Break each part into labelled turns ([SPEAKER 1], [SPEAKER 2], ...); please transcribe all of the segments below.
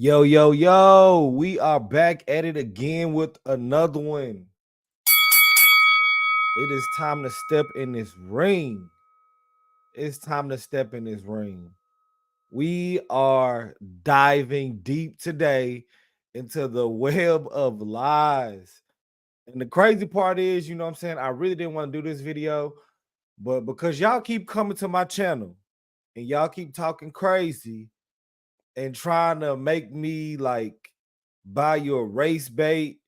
[SPEAKER 1] Yo, yo, yo, we are back at it again with another one. It is time to step in this ring. It's time to step in this ring. We are diving deep today into the web of lies. And the crazy part is, you know what I'm saying? I really didn't want to do this video, but because y'all keep coming to my channel and y'all keep talking crazy and trying to make me like buy your race bait,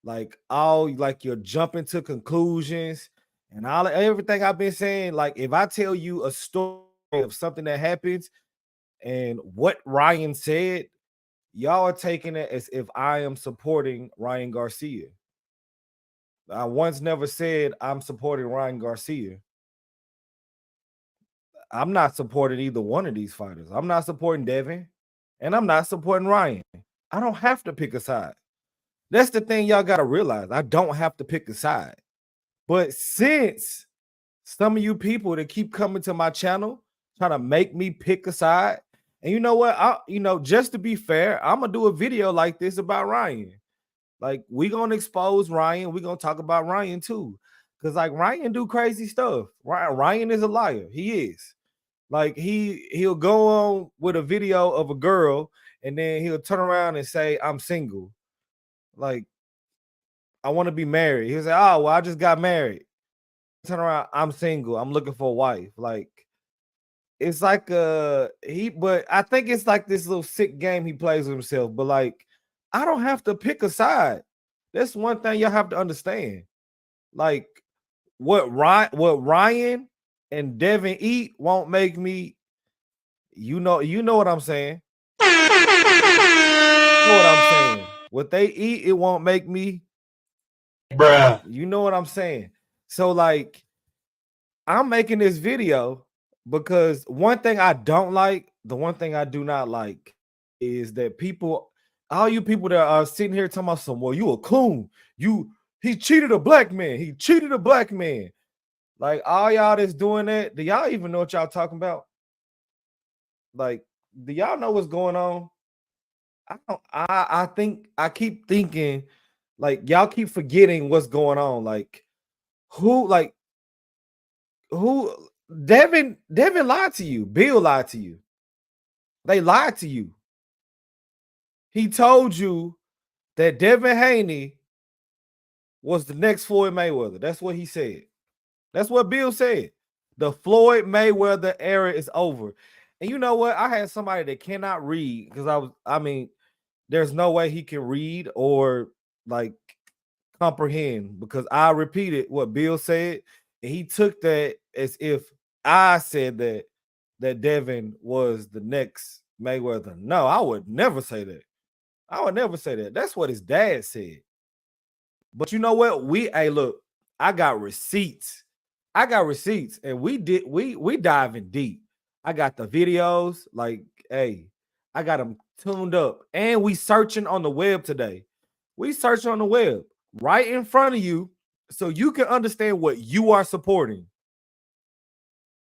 [SPEAKER 1] like you're jumping to conclusions and all everything I've been saying. Like, if I tell you a story of something that happens and what Ryan said, y'all are taking it as if I am supporting Ryan Garcia. I once never said I'm supporting Ryan Garcia. I'm not supporting either one of these fighters. I'm not supporting Devin, and I'm not supporting Ryan. I don't have to pick a side. That's the thing y'all got to realize. I don't have to pick a side. But since some of you people that keep coming to my channel trying to make me pick a side, and you know what? Just to be fair, I'm gonna do a video like this about Ryan. Like, we gonna expose Ryan. We gonna talk about Ryan too, because like Ryan do crazy stuff. Ryan is a liar. He is. Like, he'll go on with a video of a girl, and then he'll turn around and say, "I'm single." Like, I want to be married. He'll say, "Oh, well, I just got married." Turn around, "I'm single. I'm looking for a wife." Like, it's like but I think it's like this little sick game he plays with himself. But like, I don't have to pick a side. That's one thing y'all have to understand. Like, what Ryan and Devin eat won't make me, you know what I'm saying. You know what I'm saying. What they eat, it won't make me,
[SPEAKER 2] Bruh.
[SPEAKER 1] you know what I'm saying. So like, I'm making this video because one thing I don't like, the one thing I do not like is that all you people that are sitting here talking about well, you a coon. He cheated a black man. He cheated a black man. Like, all y'all that's doing that, do y'all even know what y'all talking about? Like, do y'all know what's going on? I keep thinking, like, y'all keep forgetting what's going on. Like, who Devin lied to you. Bill lied to you. They lied to you. He told you that Devin Haney was the next Floyd Mayweather. That's what he said. That's what Bill said. The Floyd Mayweather era is over. And you know what? I had somebody that cannot read because there's no way he can read or like comprehend, because I repeated what Bill said, and he took that as if I said that Devin was the next Mayweather. No, I would never say that. I would never say that. That's what his dad said. But you know what? Hey, look, I got receipts. And we diving deep. I got the videos, like, hey, I got them tuned up. And we searching on the web today. We searching on the web right in front of you so you can understand what you are supporting.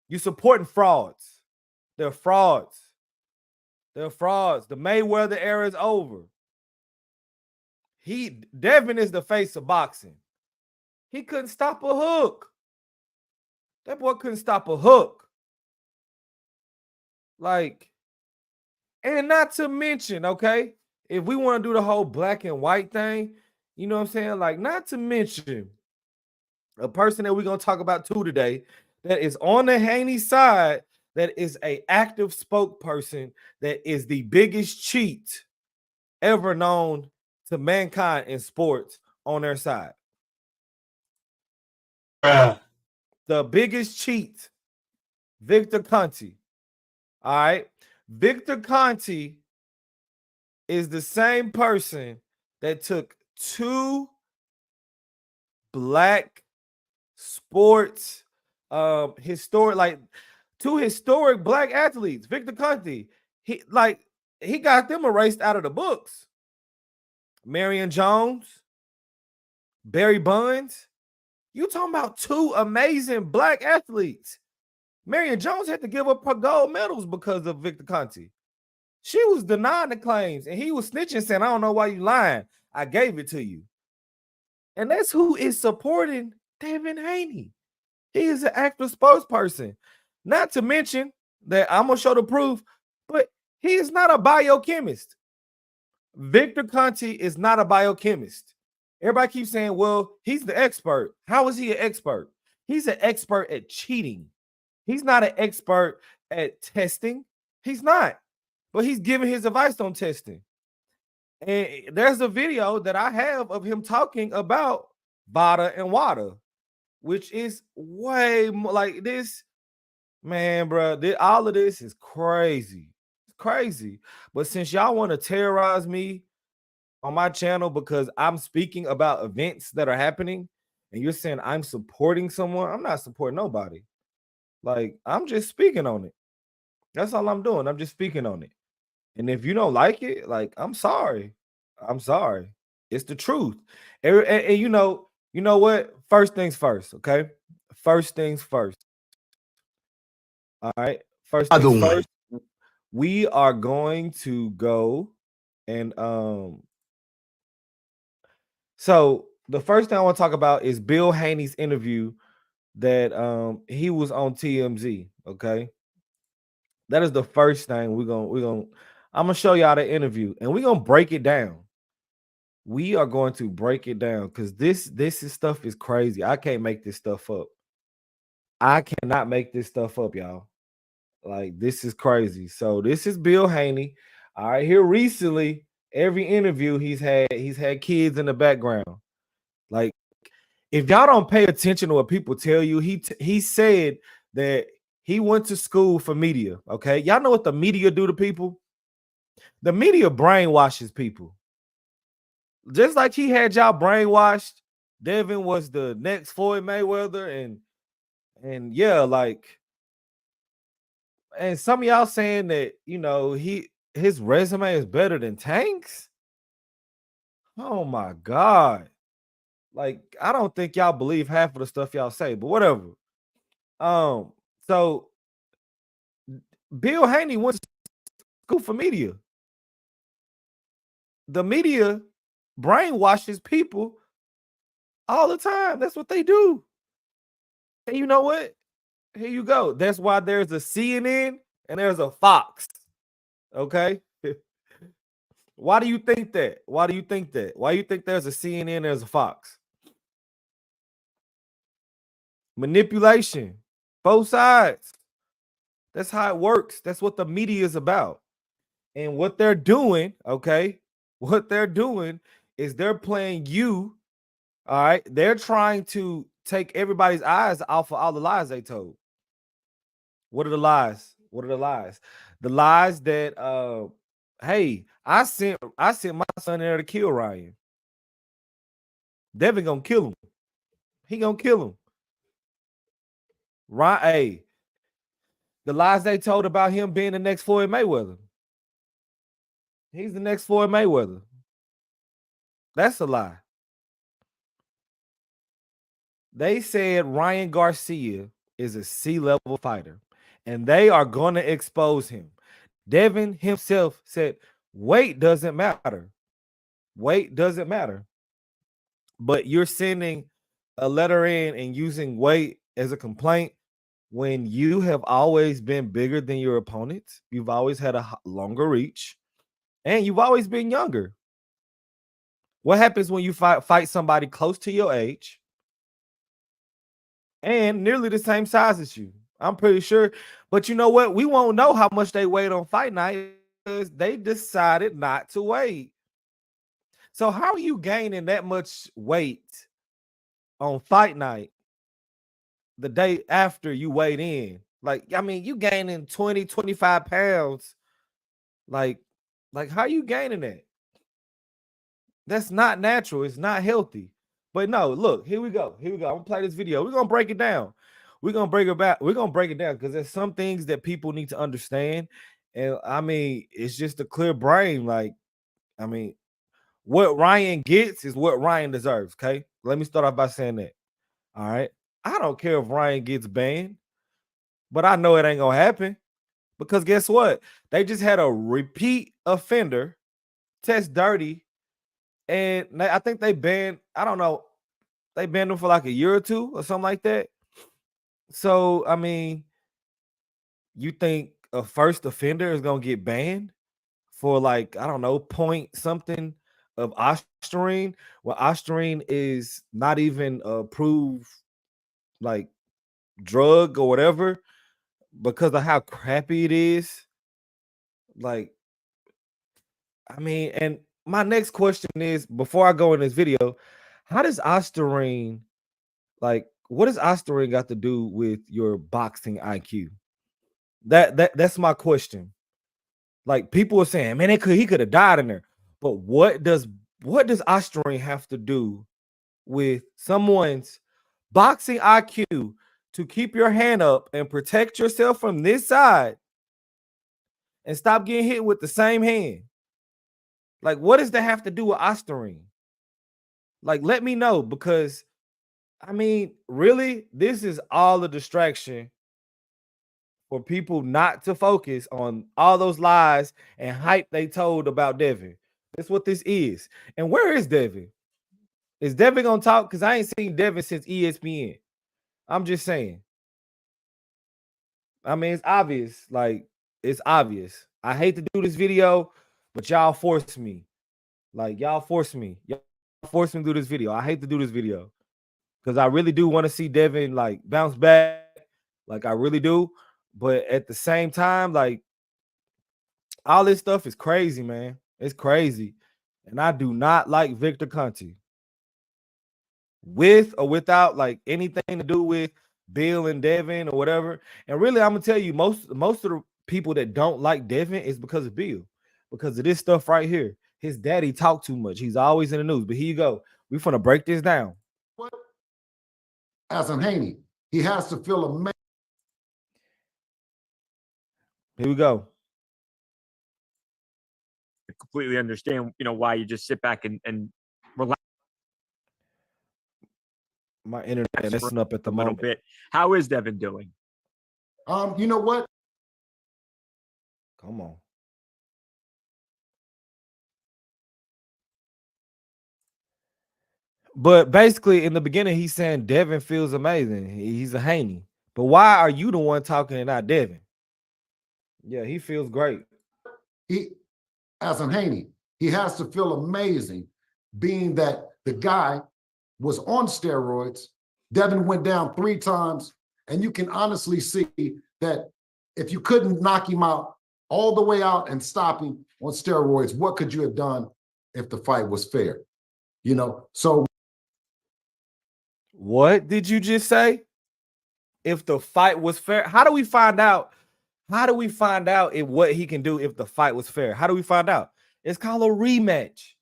[SPEAKER 1] You're supporting frauds. They're frauds. They're frauds. The Mayweather era is over. Devin is the face of boxing. He couldn't stop a hook. That boy couldn't stop a hook. Like, and not to mention, okay, if we want to do the whole black and white thing, you know what I'm saying? Like, not to mention a person that we're going to talk about too today that is on the Haney side, that is a active spokesperson, that is the biggest cheat ever known to mankind in sports on their side. The biggest cheat, Victor Conte. All right. Victor Conte is the same person that took two black sports two historic black athletes. Victor Conte, he got them erased out of the books. Marion Jones, Barry Bonds. You talking about two amazing black athletes. Marion Jones had to give up her gold medals because of Victor Conte. She was denying the claims, and he was snitching, saying, I don't know why you lying. I gave it to you. And that's who is supporting Devin Haney. He is an active spokesperson. Not to mention that I'm going to show the proof, but he is not a biochemist. Victor Conte is not a biochemist. Everybody keeps saying, well, he's the expert. How is he an expert? He's an expert at cheating. He's not an expert at testing. He's not. But he's giving his advice on testing. And there's a video that I have of him talking about Vada and water, which is way more like this. Man, bro, all of this is crazy. It's crazy. But since y'all want to terrorize me on my channel because I'm speaking about events that are happening, and you're saying I'm supporting someone, I'm not supporting nobody. Like, I'm just speaking on it. That's all I'm doing. I'm just speaking on it. And if you don't like it, like, I'm sorry. I'm sorry. It's the truth. And you know what? First things first, okay? First things first. All right. First things first. We are going to go and so the first thing I want to talk about is Bill Haney's interview that he was on TMZ. Okay. That is the first thing I'm gonna show y'all the interview and we're gonna break it down. We are going to break it down because this stuff is crazy. I can't make this stuff up. I cannot make this stuff up, y'all. Like, this is crazy. So this is Bill Haney. All right, here recently, every interview he's had kids in the background. Like, if y'all don't pay attention to what people tell you, he said that he went to school for media. Okay, y'all know what the media do to people? The media brainwashes people. Just like he had y'all brainwashed. Devin was the next Floyd Mayweather, and yeah, like, and some of y'all saying that, you know, his resume is better than Tank's. Oh my God. Like, I don't think y'all believe half of the stuff y'all say, but whatever. So Bill Haney went to school for media. The media brainwashes people all the time. That's what they do. And you know what? Here you go. That's why there's a CNN and there's a Fox. Okay. Why do you think that? Why do you think that? Why do you think there's a CNN and there's a Fox? Manipulation. Both sides. That's how it works. That's what the media is about. And what they're doing, okay, what they're doing is they're playing you. All right. They're trying to take everybody's eyes off of all the lies they told. What are the lies? What are the lies? The lies that hey, I sent my son there to kill Ryan. Devin gonna kill him. He gonna kill him. Right? Hey, the lies they told about him being the next Floyd Mayweather. He's the next Floyd Mayweather. That's a lie. They said Ryan Garcia is a C-level fighter, and they are going to expose him. Devin himself said, weight doesn't matter. Weight doesn't matter. But you're sending a letter in and using weight as a complaint when you have always been bigger than your opponents. You've always had a longer reach, and you've always been younger. What happens when you fight somebody close to your age and nearly the same size as you? I'm pretty sure. But you know what? We won't know how much they weighed on fight night because they decided not to weigh. So how are you gaining that much weight on fight night the day after you weighed in? Like, I mean, you gaining 20, 25 pounds. Like how you gaining that? That's not natural. It's not healthy. But no, look, here we go. Here we go. I'm gonna play this video. We're gonna break it down. We're gonna break it back. We're gonna break it down because there's some things that people need to understand. And I mean, it's just a clear brain. Like, I mean, what Ryan gets is what Ryan deserves. Okay. Let me start off by saying that. All right. I don't care if Ryan gets banned, but I know it ain't gonna happen Because guess what? They just had a repeat offender test dirty, and I think they banned, I don't know, they banned him for like a year or two or something like that. So, I mean, you think a first offender is gonna get banned for like, I don't know, point something of ostarine? Well, ostarine is not even approved like drug or whatever because of how crappy it is. Like, I mean, and my next question is, before I go in this video, how does ostarine, like, what does ostarine got to do with your boxing IQ? That's my question. Like, people are saying, man, he could have died in there. But what does ostarine have to do with someone's boxing IQ to keep your hand up and protect yourself from this side and stop getting hit with the same hand? Like, what does that have to do with ostarine? Like, let me know, because I mean, really, this is all a distraction for people not to focus on all those lies and hype they told about Devin. That's what this is. And where is Devin? Is Devin gonna talk? Because I ain't seen Devin since ESPN. I'm just saying. I mean, it's obvious. Like, it's obvious. I hate to do this video, but y'all force me. Like, y'all force me. Y'all force me to do this video. I hate to do this video because I really do want to see Devin like bounce back. Like, I really do. But at the same time, like, all this stuff is crazy, man. It's crazy. And I do not like Victor Conte. With or without like anything to do with Bill and Devin or whatever. And really, I'm gonna tell you, most of the people that don't like Devin is because of Bill, because of this stuff right here. His daddy talk too much. He's always in the news. But here you go. We're gonna break this down.
[SPEAKER 3] As in Haney, he has to feel amazing.
[SPEAKER 1] Here we go.
[SPEAKER 4] I completely understand, why you just sit back and relax.
[SPEAKER 1] My internet messing up at the
[SPEAKER 4] a little
[SPEAKER 1] moment.
[SPEAKER 4] bit. How is Devin doing?
[SPEAKER 3] You know what?
[SPEAKER 1] Come on. But basically, in the beginning, he's saying Devin feels amazing. He's a Haney. But why are you the one talking and not Devin? Yeah, he feels great.
[SPEAKER 3] He, as in Haney, he has to feel amazing, being that the guy was on steroids. Devin went down 3 times, and you can honestly see that if you couldn't knock him out all the way out and stop him on steroids, what could you have done if the fight was fair? So
[SPEAKER 1] what did you just say? If the fight was fair? How do we find out? How do we find out what he can do if the fight was fair? How do we find out? It's called a rematch.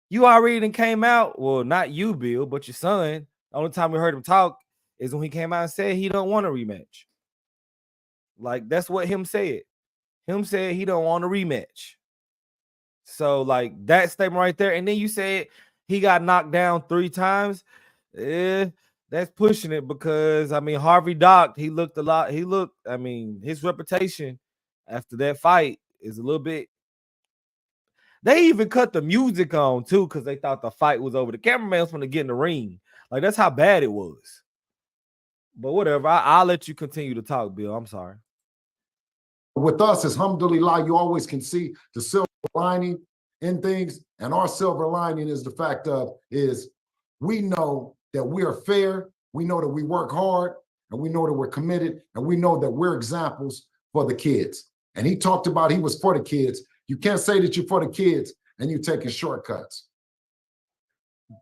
[SPEAKER 1] You already done came out. Well, not you, Bill, but your son. The only time we heard him talk is when he came out and said he don't want a rematch. Like, that's what him said. Him said he don't want a rematch. So, like, that statement right there. And then you said he got knocked down 3 times. That's pushing it, because I mean, Harvey Doc, he looked, I mean, his reputation after that fight is a little bit. They even cut the music on too, because they thought the fight was over. The cameraman was going to get in the ring. Like, that's how bad it was. But whatever, I'll let you continue to talk, Bill. I'm sorry.
[SPEAKER 3] with us, as alhamdulillah, you always can see the silver lining in things. And our silver lining is the fact of is we know that we are fair. We know that we work hard, and we know that we're committed, and we know that we're examples for the kids. And he talked about he was for the kids. You can't say that you're for the kids and you're taking shortcuts.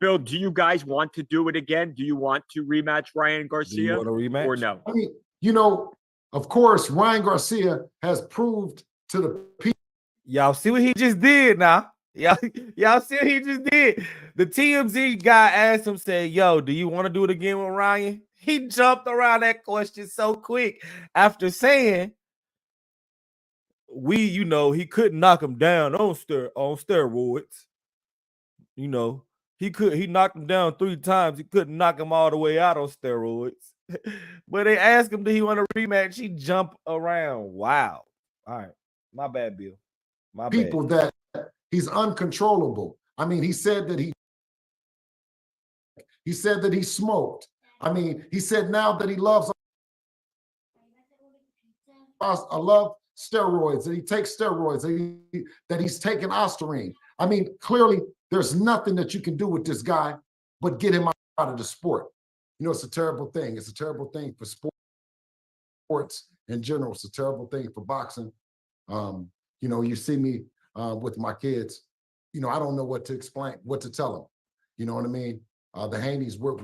[SPEAKER 4] Bill, do you guys want to do it again? Do you want to rematch Ryan Garcia?
[SPEAKER 1] Do you want a rematch?
[SPEAKER 4] Or no?
[SPEAKER 3] I mean, you know, of course, Ryan Garcia has proved to the people.
[SPEAKER 1] Y'all see what he just did now? Y'all see what he just did? The TMZ guy asked him, said, yo, do you want to do it again with Ryan? He jumped around that question so quick after saying he couldn't knock him down on steroids. You know, he knocked him down 3 times. He couldn't knock him all the way out on steroids. But they asked him, do he want a rematch? He jumped around. Wow. All right. My bad, Bill. My
[SPEAKER 3] people
[SPEAKER 1] bad.
[SPEAKER 3] that he's uncontrollable. I mean, he said that he smoked. I mean, he said now that he loves I love steroids, and he takes steroids, that he's taking ostarine. I mean, clearly there's nothing that you can do with this guy but get him out of the sport. You know, it's a terrible thing. It's a terrible thing for sports in general. It's a terrible thing for boxing. You know, you see me with my kids, you know, I don't know what to explain, what to tell them. You know what I mean? The Haneys, we're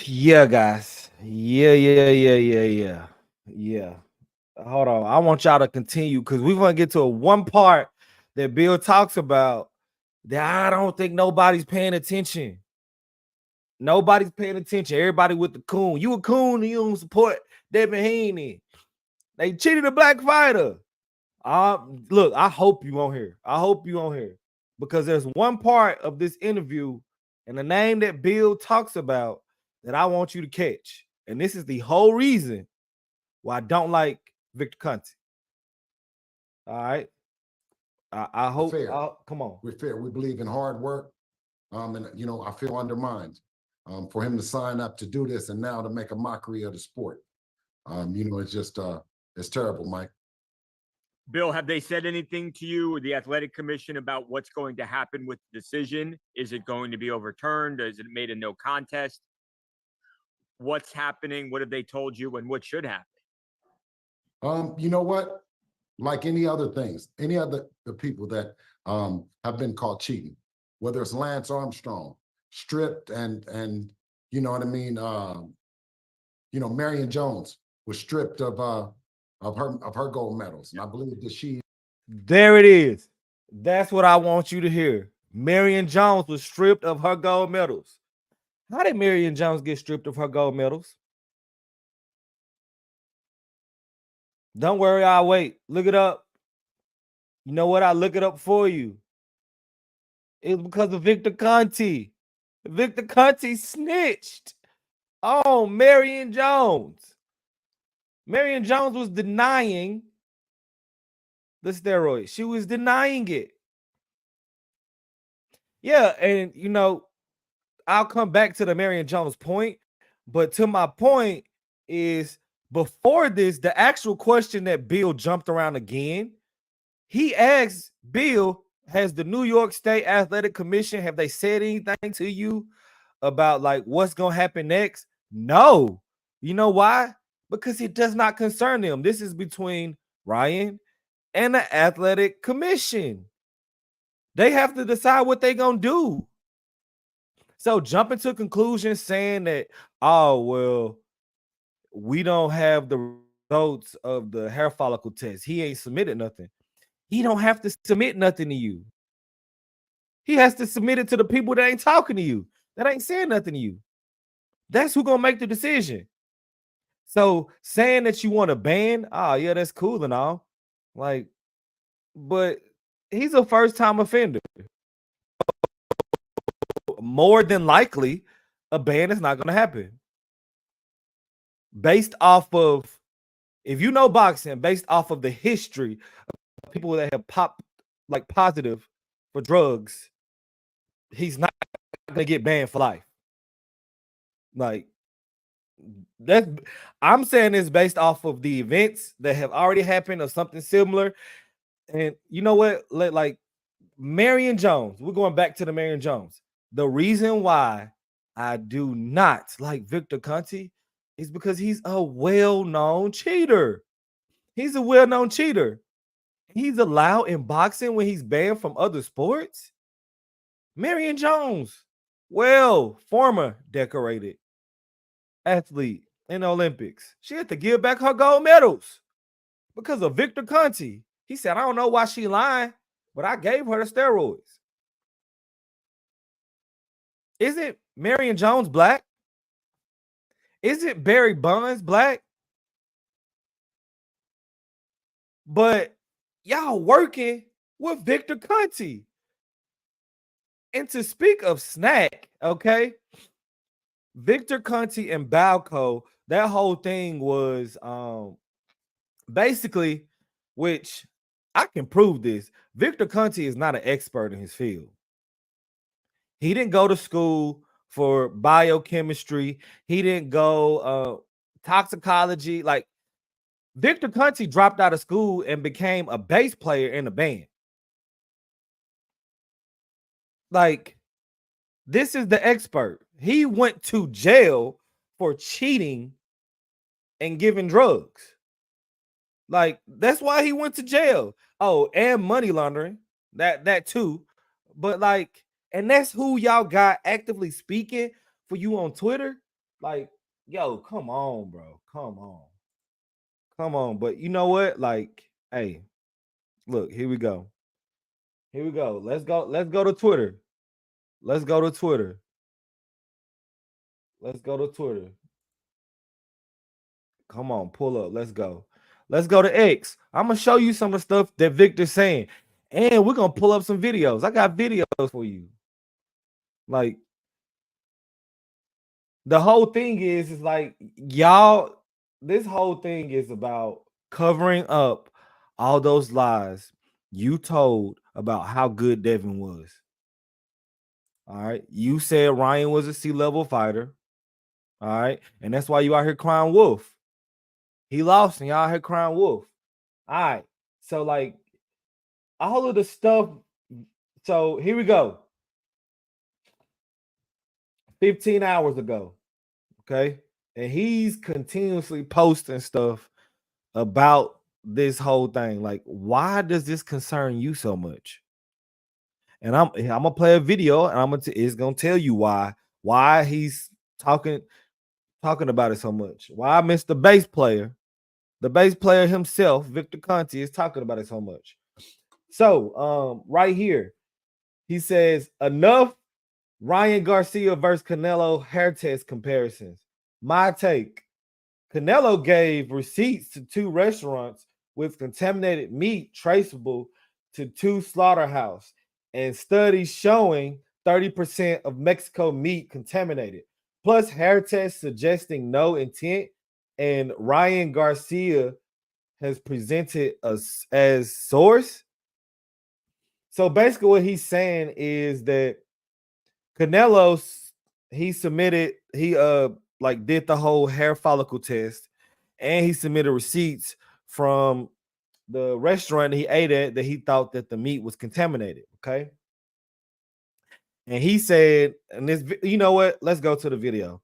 [SPEAKER 1] Yeah, guys. Yeah. Hold on. I want y'all to continue because we're gonna get to a one part that Bill talks about that I don't think nobody's paying attention. Nobody's paying attention. Everybody with the coon. You a coon and you don't support Devin Haney. They cheated a black fighter. Look, I hope you on here. I hope you on here because there's one part of this interview and the name that Bill talks about that I want you to catch. And this is the whole reason why I don't like Victor Conte. All right. I hope.
[SPEAKER 3] fair.
[SPEAKER 1] Come on.
[SPEAKER 3] We're fair. We believe in hard work. And you know, I feel undermined for him to sign up to do this and now to make a mockery of the sport. You know, it's just it's terrible, Mike.
[SPEAKER 4] Bill, have they said anything to you, the athletic commission, about what's going to happen with the decision? Is it going to be overturned? Is it made a no contest? What's happening? What have they told you, and what should happen?
[SPEAKER 3] You know what? Like any other things, any other the people that have been caught cheating, whether it's Lance Armstrong, stripped and you know what I mean. You know, Marion Jones was stripped of her gold medals, and I believe that she.
[SPEAKER 1] There it is. That's what I want you to hear. Marion Jones was stripped of her gold medals. How did Marion Jones get stripped of her gold medals? Don't worry, I'll wait. Look it up. You know what? I'll look it up for you. It's because of Victor Conte. Victor Conte snitched on Marion Jones. Marion Jones was denying the steroids. She was denying it. Yeah, and you know, I'll come back to the Marion Jones point, but to my point is before this, the actual question that Bill jumped around again, he asked Bill, has the New York State Athletic Commission, have they said anything to you about like what's going to happen next? No. You know why? Because it does not concern them. This is between Ryan and the Athletic Commission. They have to decide what they're going to do. So jumping to conclusions saying that, oh, well, we don't have the results of the hair follicle test. He ain't submitted nothing. He don't have to submit nothing to you. He has to submit it to the people that ain't talking to you, that ain't saying nothing to you. That's who gonna make the decision. So saying that you want to ban, yeah, that's cool and all. Like, but he's a first-time offender. More than likely, a ban is not going to happen. Based off of, if you know boxing, based off of the history of people that have popped like positive for drugs, he's not going to get banned for life. Like, that's, I'm saying this based off of the events that have already happened or something similar. And you know what? Like Marion Jones, we're going back to the Marion Jones. The reason why I do not like Victor Conte is because he's a well-known cheater. He's a well-known cheater. He's allowed in boxing when he's banned from other sports. Marion Jones, former decorated athlete in the Olympics. She had to give back her gold medals because of Victor Conte. He said, I don't know why she lying, but I gave her the steroids. Isn't Marion Jones black? Isn't Barry Bonds black? But y'all working with Victor Conte. And to speak of snack, okay? Victor Conte and Balco, that whole thing was basically, which I can prove this. Victor Conte is not an expert in his field. He didn't go to school for biochemistry. He didn't go toxicology. Like Victor Conte dropped out of school and became a bass player in a band. Like, this is the expert. He went to jail for cheating and giving drugs. Like, that's why he went to jail. Oh, and money laundering. That too. But like, and that's who y'all got actively speaking for you on Twitter. Like, yo, come on, bro. Come on. Come on. But you know what? Like, hey, look, here we go. Here we go. Let's go to Twitter. Let's go to Twitter. Let's go to Twitter. Come on, pull up. Let's go. Let's go to X. I'm gonna show you some of the stuff that Victor's saying, and we're gonna pull up some videos. I got videos for you. Like, the whole thing is like, y'all, this whole thing is about covering up all those lies you told about how good Devin was. All right. You said Ryan was a C-level fighter. All right. And that's why you out here crying wolf. He lost and y'all out here crying wolf. All right. So, like, all of the stuff. So, here we go. 15 hours ago. Okay. And he's continuously posting stuff about this whole thing. Like, why does this concern you so much? And I'm gonna play a video, and it's gonna tell you why he's talking about it so much. Why Mr. Bass player himself, Victor Conte, is talking about it so much. So, right here, he says, enough Ryan Garcia versus Canelo hair test comparisons. My take: Canelo gave receipts to 2 restaurants with contaminated meat traceable to 2 slaughterhouses, and studies showing 30% of Mexico meat contaminated, plus hair tests suggesting no intent. And Ryan Garcia has presented us as source. So basically what he's saying is that Canelo, he did the whole hair follicle test, and he submitted receipts from the restaurant he ate at that he thought that the meat was contaminated. Okay. And he said, and this, you know what? Let's go to the video.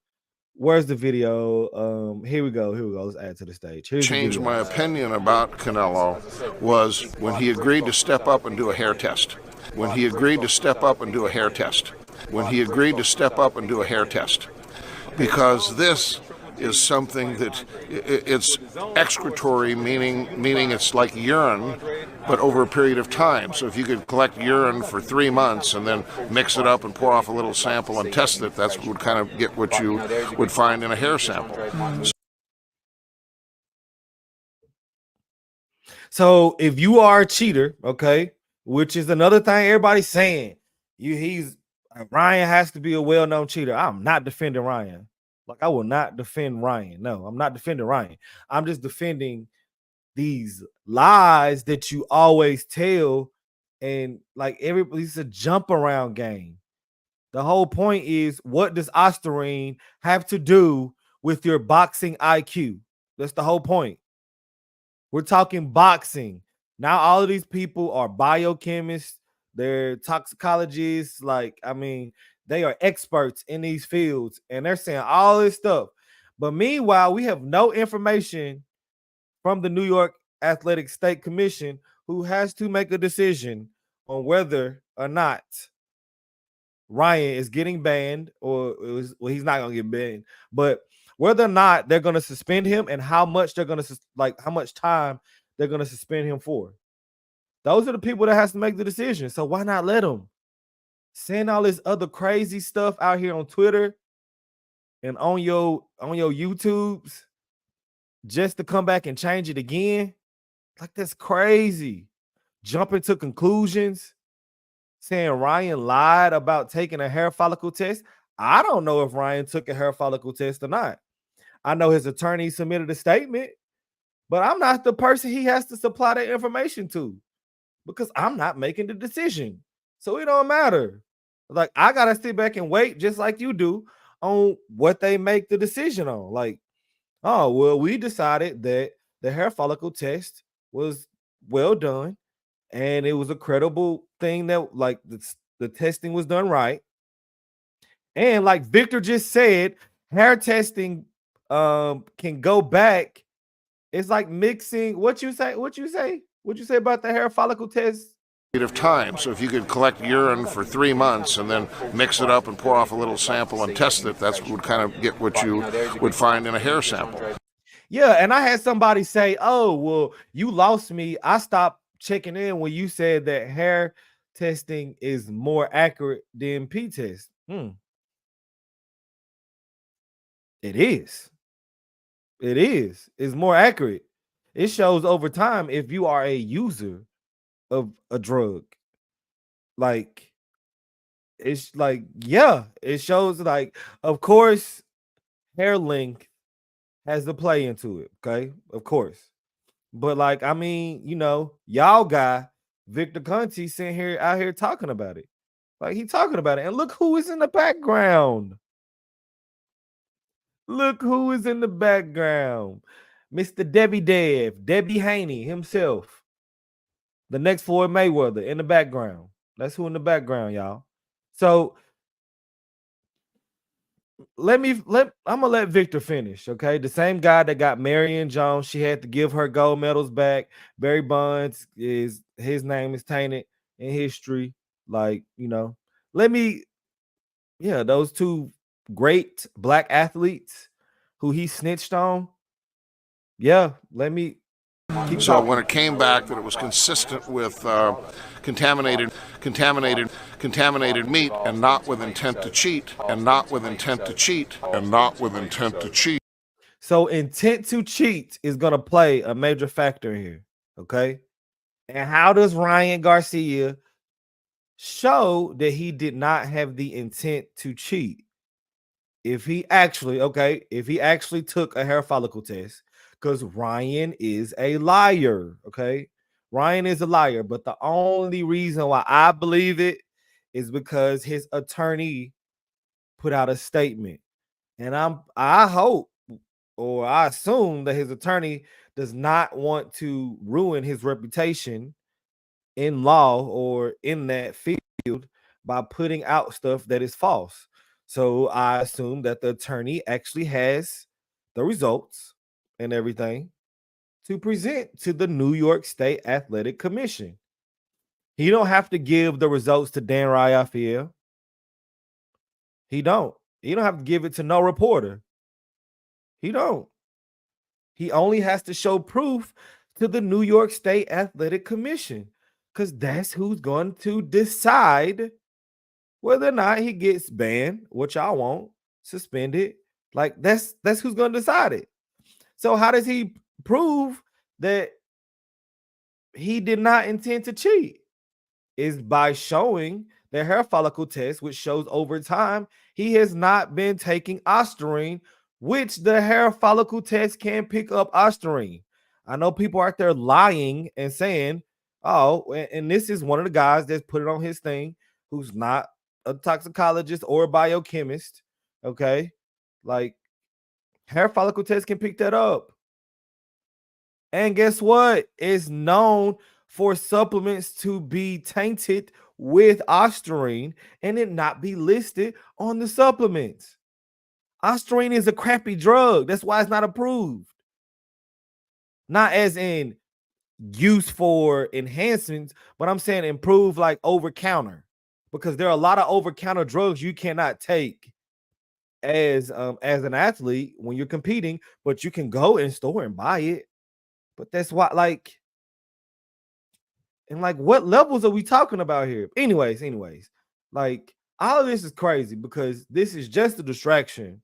[SPEAKER 1] Where's the video? Here we go. Let's add to the stage.
[SPEAKER 5] Changed my opinion about Canelo was when he agreed to step up and do a hair test. When he agreed to step up and do a hair test. When he agreed to step up and do a hair test. Because this is something that it's excretory, meaning it's like urine, but over a period of time. So if you could collect urine for 3 months and then mix it up and pour off a little sample and test it, that's what would kind of get what you would find in a hair sample.
[SPEAKER 1] So if you are a cheater, okay, which is another thing everybody's saying, Ryan has to be a well-known cheater. I'm not defending Ryan. Like, I will not defend Ryan. No, I'm not defending Ryan. I'm just defending these lies that you always tell, and like everybody's a jump around game. The whole point is, what does Ostarine have to do with your boxing IQ? That's the whole point. We're talking boxing. Now all of these people are biochemists, they're toxicologists, like, I mean, they are experts in these fields, and they're saying all this stuff. But meanwhile, we have no information from the New York Athletic State Commission, who has to make a decision on whether or not Ryan is getting banned, or he's not going to get banned, but whether or not they're going to suspend him and how much they're going to, how much time they're going to suspend him for. Those are the people that has to make the decision. So why not let them? Saying all this other crazy stuff out here on Twitter and on your YouTubes just to come back and change it again. Like, that's crazy. Jumping to conclusions, saying Ryan lied about taking a hair follicle test. I don't know if Ryan took a hair follicle test or not. I know his attorney submitted a statement, but I'm not the person he has to supply that information to because I'm not making the decision. So it don't matter. Like, I gotta sit back and wait, just like you do, on what they make the decision on. Like, oh, well, we decided that the hair follicle test was well done and it was a credible thing that, like, the testing was done right. And like Victor just said, hair testing can go back. It's like mixing what you say about the hair follicle test.
[SPEAKER 5] Of time. So if you could collect urine for 3 months and then mix it up and pour off a little sample and test it, that's what would kind of get what you would find in a hair sample.
[SPEAKER 1] Yeah, and I had somebody say, "Oh, well, you lost me. I stopped checking in when you said that hair testing is more accurate than P test." It is. It is. It's more accurate. It shows over time if you are a user of a drug. Like, it's like, yeah, it shows, like, of course, hair length has to play into it. Okay, of course. But like, I mean, y'all guy Victor Conte sitting here out here talking about it. Like, he talking about it. And look who is in the background. Look who is in the background. Mr. Debbie Haney himself. The next Floyd Mayweather in the background. That's who in the background, y'all. So I'm gonna let Victor finish, okay? The same guy that got Marion Jones, she had to give her gold medals back. Barry Bonds, his name is tainted in history. Like, those two great black athletes who he snitched on. Yeah, let me keep
[SPEAKER 5] So
[SPEAKER 1] talking.
[SPEAKER 5] when it came back that it was consistent with contaminated meat and not with intent to cheat,
[SPEAKER 1] So intent to cheat is going to play a major factor here, okay? And how does Ryan Garcia show that he did not have the intent to cheat? If he actually took a hair follicle test, because Ryan is a liar, okay? Ryan is a liar, but the only reason why I believe it is because his attorney put out a statement. And I hope, or I assume, that his attorney does not want to ruin his reputation in law or in that field by putting out stuff that is false. So I assume that the attorney actually has the results and everything to present to the New York State Athletic Commission. He don't have to give the results to Dan Rafael. He don't. He don't have to give it to no reporter. He don't. He only has to show proof to the New York State Athletic Commission, because that's who's going to decide whether or not he gets banned, which I won't, suspended. Like, that's who's going to decide it. So how does he prove that he did not intend to cheat? Is by showing the hair follicle test, which shows over time he has not been taking ostarine, which the hair follicle test can pick up ostarine. I know people out there lying and saying, oh, and this is one of the guys that's put it on his thing, who's not a toxicologist or a biochemist, okay? Like, hair follicle test can pick that up. And guess what? It's known for supplements to be tainted with ostarine and it not be listed on the supplements. Ostarine is a crappy drug. That's why it's not approved. Not as in use for enhancements, but I'm saying improve like over counter, because there are a lot of over counter drugs you cannot take as an athlete when you're competing, but you can go in store and buy it. But that's why, like, and like, what levels are we talking about here? Anyways, like, all of this is crazy because this is just a distraction.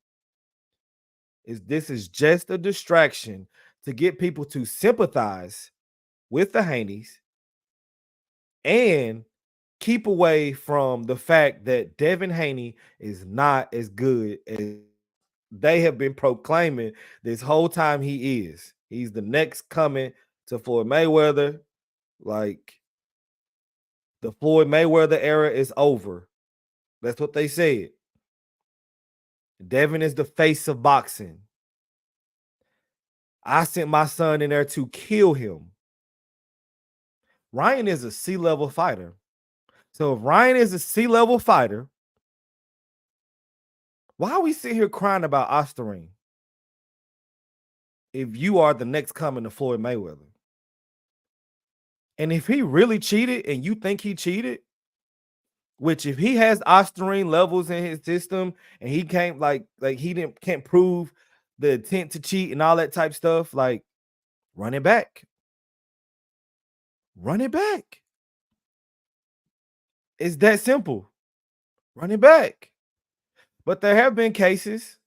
[SPEAKER 1] This is just a distraction to get people to sympathize with the Haneys and keep away from the fact that Devin Haney is not as good as they have been proclaiming this whole time he is. He's the next coming to Floyd Mayweather. Like, the Floyd Mayweather era is over. That's what they said. Devin is the face of boxing. I sent my son in there to kill him. Ryan is a C-level fighter. So if Ryan is a C-level fighter, why are we sitting here crying about Osterine if you are the next coming to Floyd Mayweather? And if he really cheated and you think he cheated, which if he has Osterine levels in his system and he can't can't prove the intent to cheat and all that type stuff, like, run it back. Run it back. It's that simple. Run it back. But there have been cases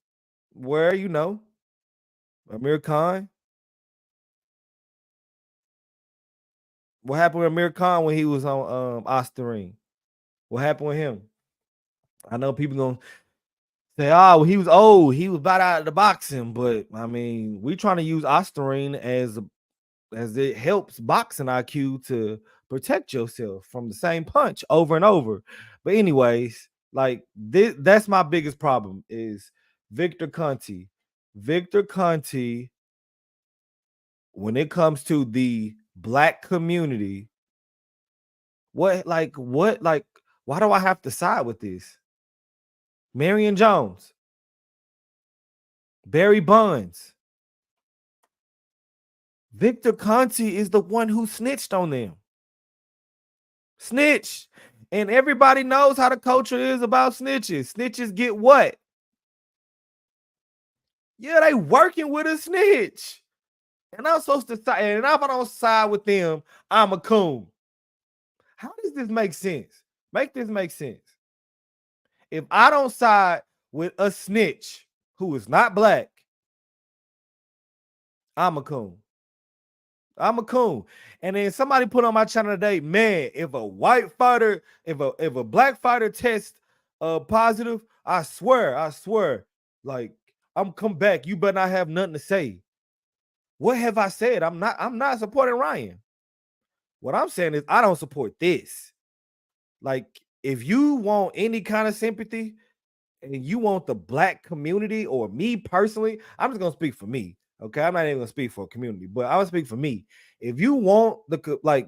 [SPEAKER 1] where, Amir Khan. What happened with Amir Khan when he was on Osterine? What happened with him? I know people gonna say, oh, well, he was old, he was about out of the boxing, but I mean, we trying to use Osterine as it helps boxing IQ to protect yourself from the same punch over and over. But anyways, like that's my biggest problem is Victor Conte. Victor Conte, when it comes to the Black community, why do I have to side with this? Marion Jones, Barry Bonds. Victor Conte is the one who snitched on them. Snitch. And everybody knows how the culture is about snitches. Snitches get what? Yeah, they working with a snitch. And I'm supposed to side. And if I don't side with them, I'm a coon. How does this make sense? Make this make sense. If I don't side with a snitch who is not Black, I'm a coon. I'm a coon. And then somebody put on my channel today, man, if a white fighter, if a Black fighter tests positive, I swear, like, I'm come back. You better not have nothing to say. What have I said? I'm not supporting Ryan. What I'm saying is I don't support this. Like, if you want any kind of sympathy and you want the Black community or me personally, I'm just gonna speak for me. Okay, I'm not even gonna speak for a community, but I will speak for me. If you want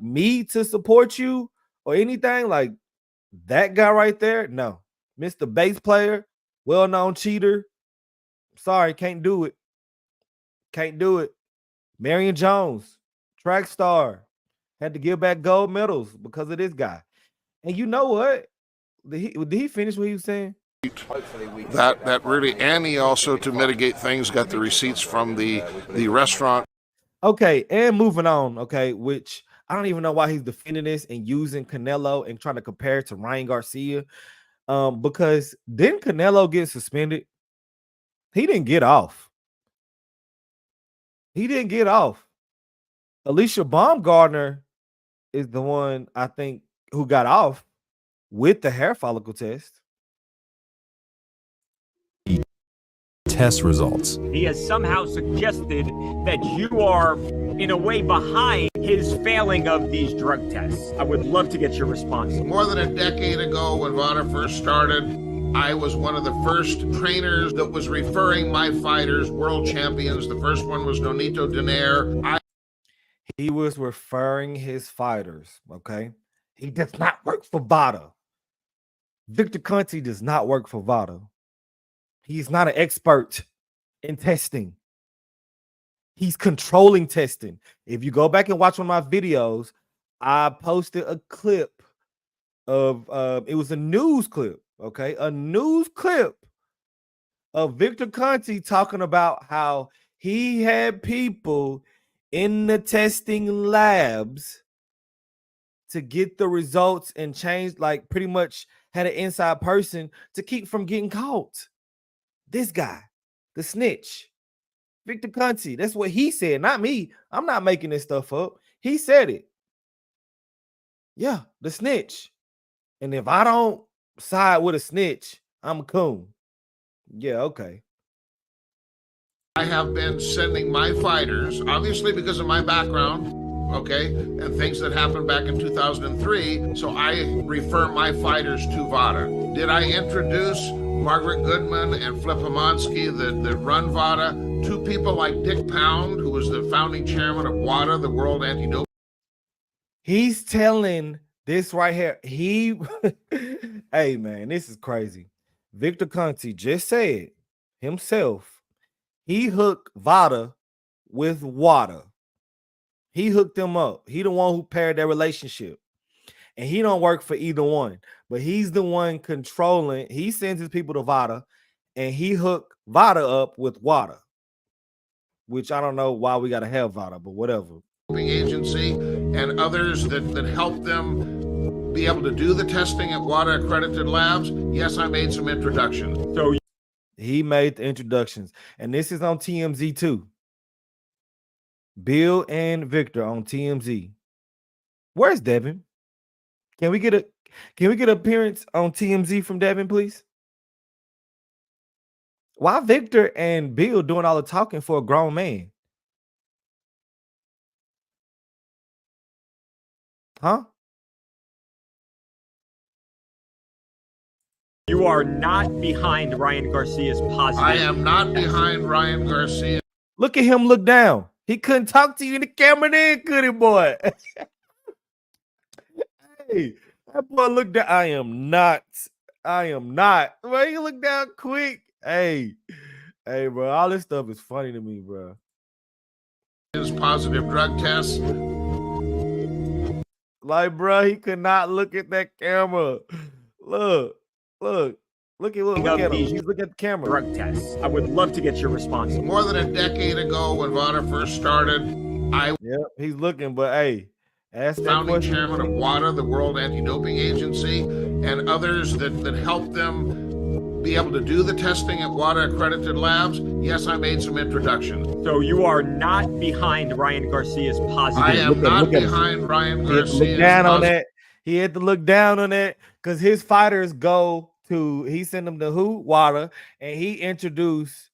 [SPEAKER 1] me to support you or anything like that guy right there, no, Mr. Bass player, well-known cheater. Sorry, can't do it. Can't do it. Marion Jones, track star, had to give back gold medals because of this guy. And you know what? Did he finish what he was saying?
[SPEAKER 5] That really, and he also, to mitigate things, got the receipts from the restaurant.
[SPEAKER 1] Okay, and moving on, okay, which I don't even know why he's defending this and using Canelo and trying to compare it to Ryan Garcia. Because didn't Canelo get suspended? He didn't get off. He didn't get off. Alicia Baumgardner is the one, I think, who got off with the hair follicle test.
[SPEAKER 6] Test results.
[SPEAKER 4] He has somehow suggested that you are, in a way, behind his failing of these drug tests. I would love to get your response.
[SPEAKER 5] More than a decade ago, when VADA first started, I was one of the first trainers that was referring my fighters world champions. The first one was Nonito Donaire.
[SPEAKER 1] He was referring his fighters, okay? He does not work for VADA. Victor Conte does not work for VADA. He's not an expert in testing. He's controlling testing. If you go back and watch one of my videos, I posted a clip of, it was a news clip, okay? A news clip of Victor Conte talking about how he had people in the testing labs to get the results and change, like pretty much had an inside person to keep from getting caught. This guy, the snitch, Victor Conte, that's what he said, not me. I'm not making this stuff up. He said it. Yeah, the snitch. And if I don't side with a snitch, I'm a coon. Yeah, okay.
[SPEAKER 5] I have been sending my fighters, obviously because of my background, okay, and things that happened back in 2003, so I refer my fighters to VADA. Did I introduce Margaret Goodman and Flip Hamansky that run VADA to people like Dick Pound, who was the founding chairman of WADA, the World Anti-Doping?
[SPEAKER 1] He's telling this right here. He, hey man, this is crazy. Victor Conte just said himself, he hooked VADA with WADA. He hooked them up. He the one who paired their relationship. And he don't work for either one, but he's the one controlling. He sends his people to VADA, and he hooked VADA up with WADA, which I don't know why we got to have VADA, but whatever.
[SPEAKER 5] Agency and others that help them be able to do the testing at WADA accredited labs. Yes, I made some introductions.
[SPEAKER 4] So
[SPEAKER 1] He made the introductions, and this is on TMZ too. Bill and Victor on TMZ. Where's Devin? Can we get an appearance on TMZ from Devin, please? Why Victor and Bill doing all the talking for a grown man? Huh?
[SPEAKER 4] you are not behind Ryan Garcia's positive.
[SPEAKER 5] I am not behind Ryan Garcia.
[SPEAKER 1] Look at him look down. He couldn't talk to you in the camera then, could he, boy? Hey, that boy look down. I am not. Well, you look down quick. Hey, bro, all this stuff is funny to me, bro.
[SPEAKER 5] His positive drug tests.
[SPEAKER 1] Like, bro, he could not look at that camera. Look at him. He's looking at the camera.
[SPEAKER 4] Drug tests. I would love to get your response.
[SPEAKER 5] More than a decade ago, when VADA first started, I
[SPEAKER 1] He's looking, but hey, ask that
[SPEAKER 5] founding
[SPEAKER 1] question.
[SPEAKER 5] chairman of WADA, the World Anti-Doping Agency, and others that help them be able to do the testing at WADA accredited labs. Yes, I made some introductions.
[SPEAKER 4] So you are not behind Ryan Garcia's positive.
[SPEAKER 5] I am not
[SPEAKER 1] look at him.
[SPEAKER 5] behind Ryan
[SPEAKER 1] He had to
[SPEAKER 5] Garcia.
[SPEAKER 1] look down on that. He had to look down on that because his fighters go to, he sent them to who? WADA, and he introduced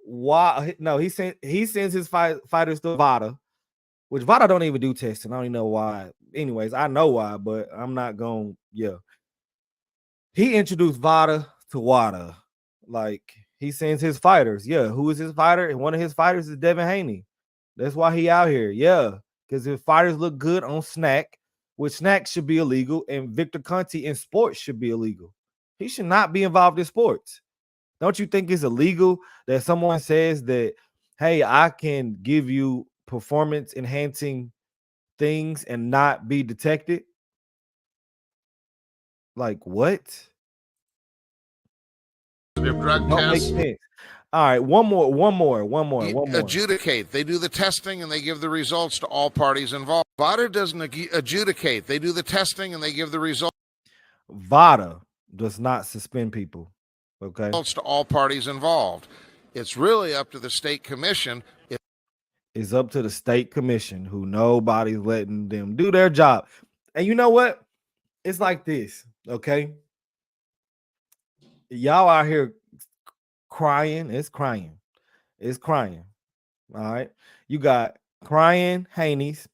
[SPEAKER 1] he sends his fighters to VADA, which VADA don't even do testing. I don't even know why. Anyways, I know why, but I'm not going. Yeah, he introduced VADA to WADA. Like, he sends his fighters. Yeah, who is his fighter? And one of his fighters is Devin Haney. That's why he out here. Yeah, because his fighters look good on snack, which snack should be illegal, and Victor Conte in sports should be illegal. He should not be involved in sports. Don't you think it's illegal that someone says that, hey, I can give you performance enhancing things and not be detected? Like, what?
[SPEAKER 5] Drug
[SPEAKER 1] Don't make
[SPEAKER 5] tests.
[SPEAKER 1] sense. All right, one more.
[SPEAKER 5] Adjudicate. They do the testing and they give the results to all parties involved. VADA doesn't adjudicate. They do the testing and they give the results
[SPEAKER 1] VADA does not suspend people. Okay.
[SPEAKER 5] to all parties involved. It's really up to the state commission.
[SPEAKER 1] It's up to the state commission, who nobody's letting them do their job. And you know what? It's like this, okay? Y'all out here crying. It's crying. All right. You got crying Haneys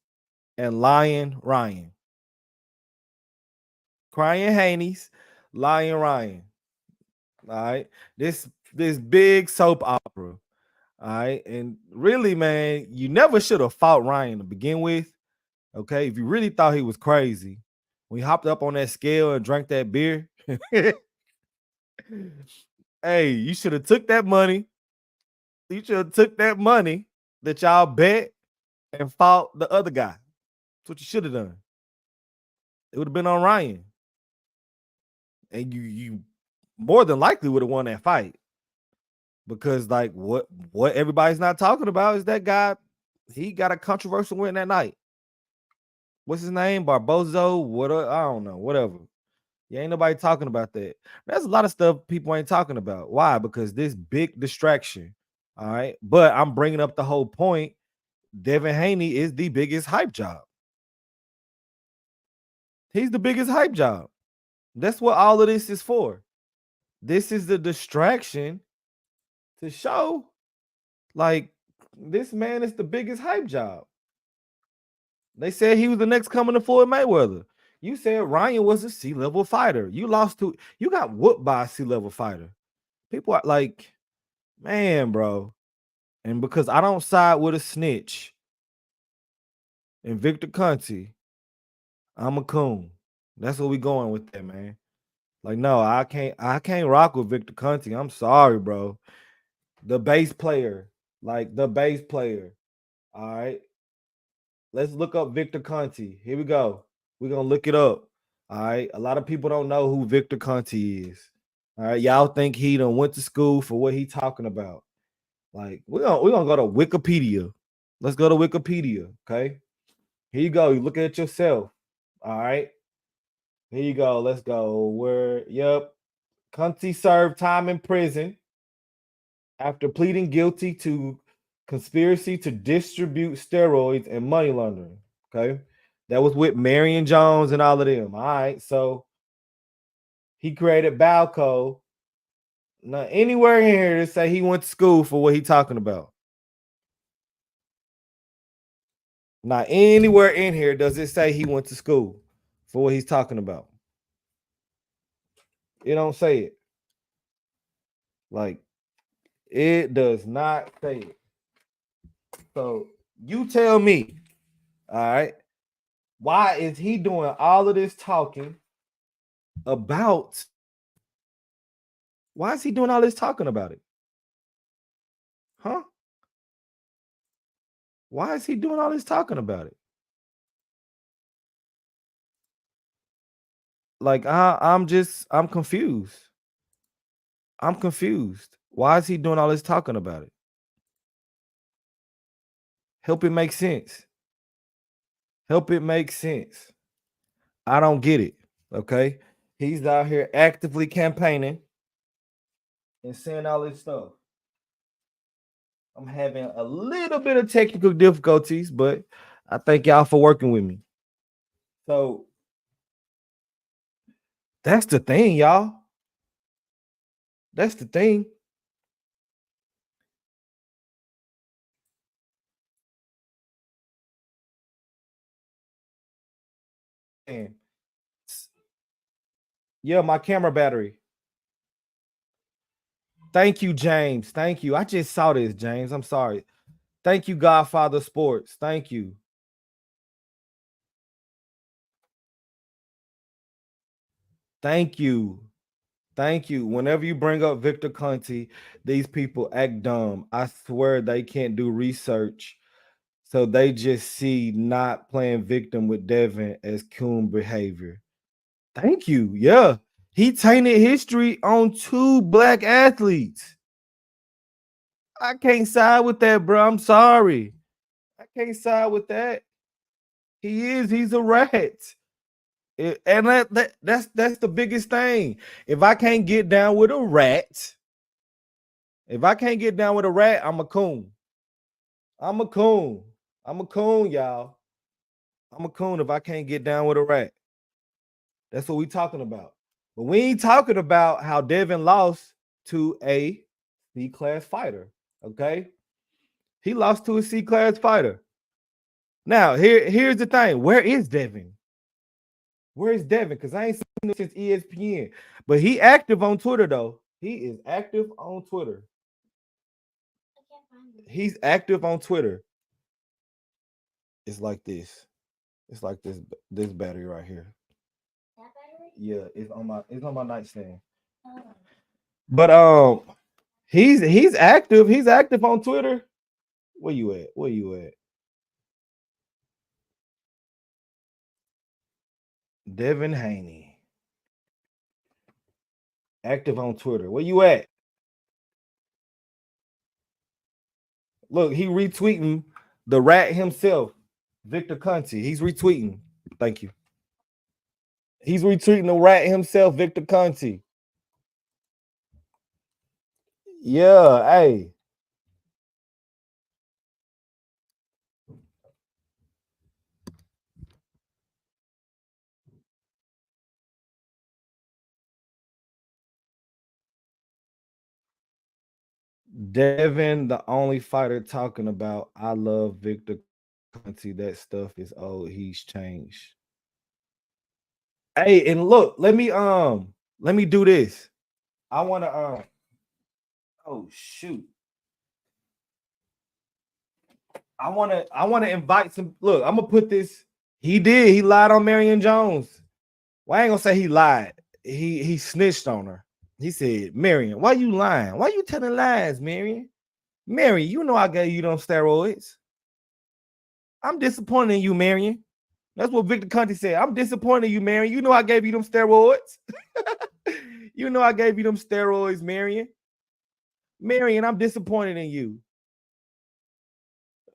[SPEAKER 1] and lying Ryan. Crying Haneys, lying Ryan. All right. This big soap opera. All right. And really, man, you never should have fought Ryan to begin with. Okay. If you really thought he was crazy, when he hopped up on that scale and drank that beer, hey, you should have took that money. You should have took that money that y'all bet and fought the other guy. That's what you should have done. It would have been on Ryan. And you more than likely would have won that fight. Because like what everybody's not talking about is that guy, he got a controversial win that night. What's his name? Barbozo? What? I don't know. Whatever. Yeah, ain't nobody talking about that. There's a lot of stuff people ain't talking about. Why? Because this big distraction. All right. But I'm bringing up the whole point. Devin Haney is the biggest hype job. He's the biggest hype job. That's what all of this is for. This is the distraction to show like this man is the biggest hype job. They said he was the next coming to Floyd Mayweather. You said Ryan was a C-level fighter. You got whooped by a C-level fighter. People are like, man, bro. And because I don't side with a snitch and Victor Conte, I'm a coon. That's what we going with that, man. Like, no, I can't rock with Victor Conte. I'm sorry, bro. The bass player, like the bass player. All right. Let's look up Victor Conte. Here we go. We're gonna look it up. All right. A lot of people don't know who Victor Conte is. All right. Y'all think he done went to school for what he talking about. Like, we're gonna go to Wikipedia. Let's go to Wikipedia. Okay. Here you go. You look at yourself. All right. Here you go. Let's go. Yep. Conte served time in prison after pleading guilty to conspiracy to distribute steroids and money laundering. Okay. That was with Marion Jones and all of them. All right. So he created Balco. Now, anywhere in here to say he went to school for what he talking about. Not anywhere in here does it say he went to school for what he's talking about. It don't say it. Like, it does not say it. So you tell me, all right, why is he doing all of this talking about? Why is he doing all this talking about it? Huh? Why is he doing all this talking about it? Like, I'm confused. I'm confused. Why is he doing all this talking about it? Help it make sense. Help it make sense. I don't get it. Okay. He's out here actively campaigning and saying all this stuff. I'm having a little bit of technical difficulties, but I thank y'all for working with me. So that's the thing, y'all. That's the thing. And yeah, my camera battery. Thank you, James. Thank you. I just saw this, James. I'm sorry. Thank you, Godfather Sports. Thank you. Thank you. Thank you. Whenever you bring up Victor Conte, these people act dumb. I swear they can't do research. So they just see not playing victim with Devin as coon behavior. Thank you. Yeah. He tainted history on 2 black athletes. I can't side with that, bro. I'm sorry. I can't side with that. He's a rat. And that's the biggest thing. If I can't get down with a rat, I'm a coon. I'm a coon. I'm a coon, y'all. I'm a coon if I can't get down with a rat. That's what we talking about. But we ain't talking about how Devin lost to a C-class fighter. Okay. He lost to a C-class fighter. Now, here's the thing. Where is Devin? Where is Devin? Because I ain't seen him since ESPN. But he active on Twitter, though. He is active on Twitter. He's active on Twitter. It's like this. It's like this battery right here. That battery? Yeah, it's on my nightstand. Oh. But he's active. He's active on Twitter. Where you at? Where you at? Devin Haney. Active on Twitter. Where you at? Look, he retweeting the rat himself, Victor Conte. He's retweeting. Thank you. He's retweeting the rat himself, Victor Conte. Yeah, hey. Devin, the only fighter talking about I love Victor Conte. That stuff is old. He's changed. Hey, and look, let me do this. I want to oh shoot. I want to invite some. Look, I'm gonna put this. He did. He lied on Marion Jones. Well, I ain't gonna say he lied. He snitched on her. He said, Marion, why you lying? Why you telling lies, Marion? Marion, you know I gave you them steroids. I'm disappointed in you, Marion. That's what Victor Conte said. I'm disappointed in you, Marion. You know I gave you them steroids. You know I gave you them steroids, Marion. Marion, I'm disappointed in you.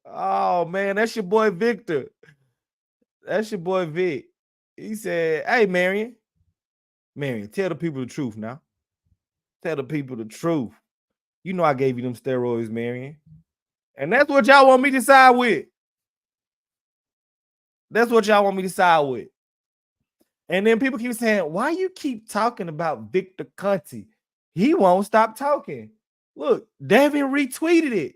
[SPEAKER 1] Oh man, that's your boy Victor. That's your boy Vic. He said, hey, Marion, tell the people the truth now. Tell the people the truth. You know I gave you them steroids, Marion. And that's what y'all want me to side with. That's what y'all want me to side with. And then people keep saying, why you keep talking about Victor Conte? He won't stop talking. Look, Devin retweeted it.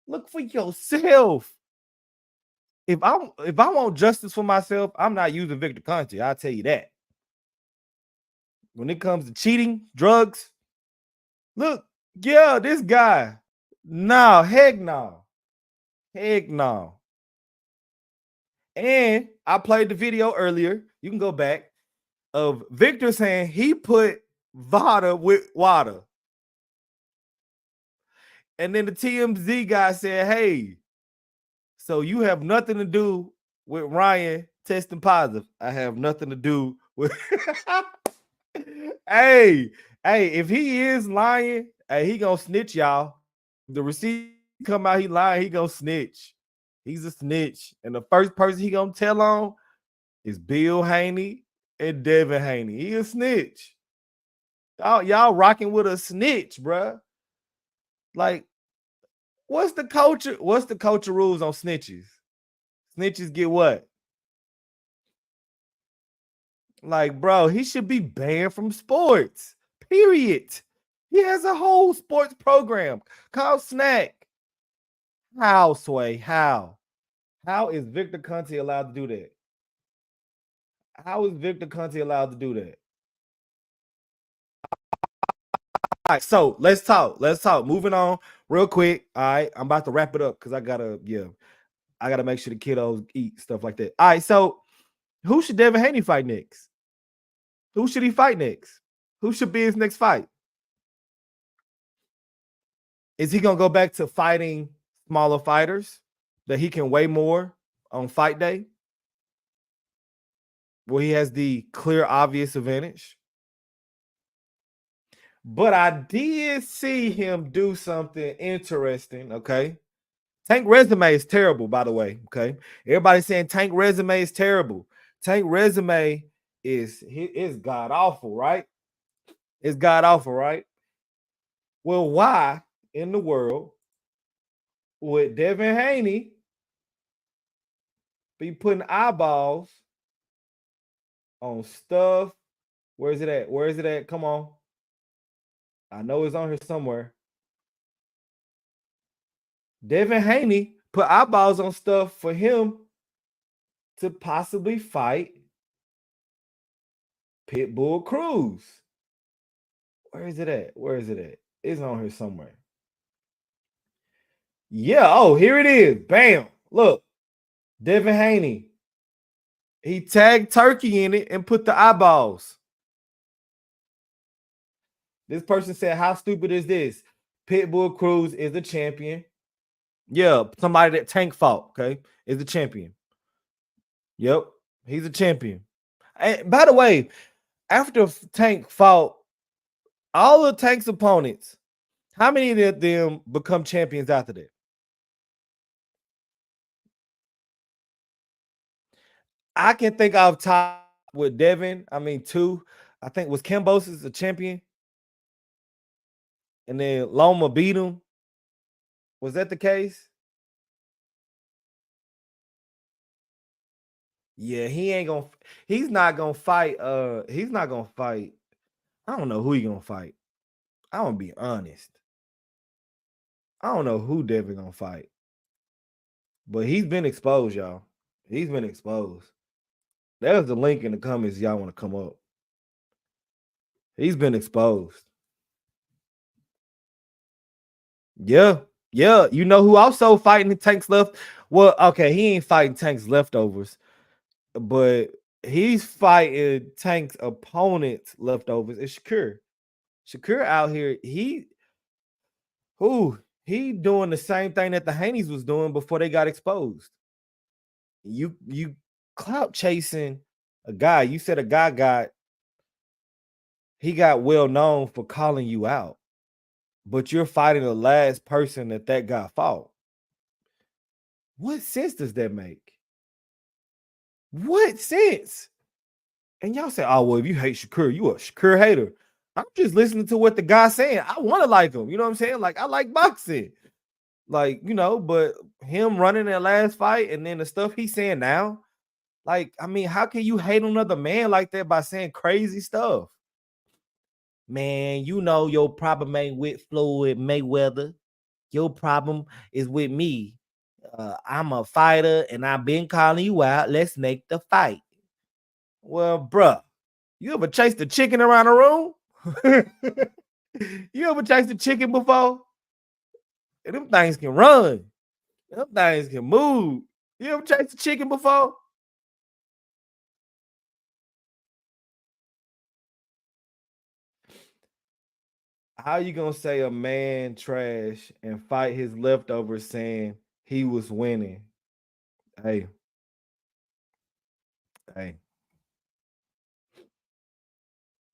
[SPEAKER 1] Look for yourself. If I want justice for myself, I'm not using Victor Conte. I'll tell you that. When it comes to cheating, drugs, look, yeah, this guy. No, heck no. Heck no. And I played the video earlier. You can go back of Victor saying he put Vada with water. And then the TMZ guy said, hey, so you have nothing to do with Ryan testing positive. I have nothing to do with hey, if he is lying, hey, he gonna snitch, y'all. The receipt come out, he lying, he gonna snitch. He's a snitch. And the first person he gonna tell on is Bill Haney and Devin Haney. He a snitch. Y'all rocking with a snitch, bruh. Like, what's the culture? What's the culture rules on snitches? Snitches get what? Like, bro, he should be banned from sports. Period. He has a whole sports program called Snack. How, Sway? How? How is Victor Conte allowed to do that? How is Victor Conte allowed to do that? All right, so let's talk. Let's talk. Moving on real quick. All right, I'm about to wrap it up because I gotta make sure the kiddos eat, stuff like that. All right, so who should Devin Haney fight next? Who should he fight next? Who should be his next fight? Is he gonna go back to fighting smaller fighters that he can weigh more on fight day, where he has the clear, obvious advantage? But I did see him do something interesting. Okay, Tank resume is terrible, by the way. Okay, everybody's saying Tank resume is terrible. Tank resume is god awful, right? It's god awful, right? Well, why in the world would Devin Haney be putting eyeballs on stuff? Where is it at? Where is it at? Come on. I know it's on here somewhere. Devin Haney put eyeballs on stuff for him to possibly fight Pitbull Cruz. Where is it at? Where is it at? It's on here somewhere. Yeah. Oh, here it is. Bam. Look. Devin Haney. He tagged Turkey in it and put the eyeballs. This person said, how stupid is this? Pitbull Cruz is the champion. Yeah, somebody that Tank fought, okay, is the champion. Yep, he's a champion. And by the way, after Tank fought all of Tank's opponents, how many of them become champions after that? I can think off top with Devin. I mean, two. I think was Kimbos is a champion. And then Loma beat him. Was that the case? Yeah, he's not gonna fight. He's not gonna fight. I don't know who he's gonna fight. I'm gonna be honest. I don't know who Devin gonna fight, but he's been exposed, y'all. He's been exposed. There's the link in the comments. Y'all want to come up? He's been exposed. Yeah, yeah. You know who also fighting the Tank's left? Well, okay, he ain't fighting Tank's leftovers, but he's fighting Tank's opponent's leftovers. It's Shakur. Shakur out here, he doing the same thing that the Haneys was doing before they got exposed. You clout chasing a guy. You said a guy got well known for calling you out, but you're fighting the last person that guy fought. What sense does that make? What sense? And y'all say, oh, well, if you hate Shakur, you a Shakur hater. I'm just listening to what the guy's saying. I want to like him. You know what I'm saying? Like, I like boxing. Like, you know, but him running that last fight and then the stuff he's saying now, like, I mean, how can you hate another man like that by saying crazy stuff? Man, you know your problem ain't with Floyd Mayweather. Your problem is with me. I'm a fighter and I've been calling you out. Let's make the fight. Well, bruh, you ever chased the chicken around the room? You ever chased the chicken before? And them things can run. Them things can move. You ever chased the chicken before? How you gonna say a man trash and fight his leftovers saying he was winning? Hey.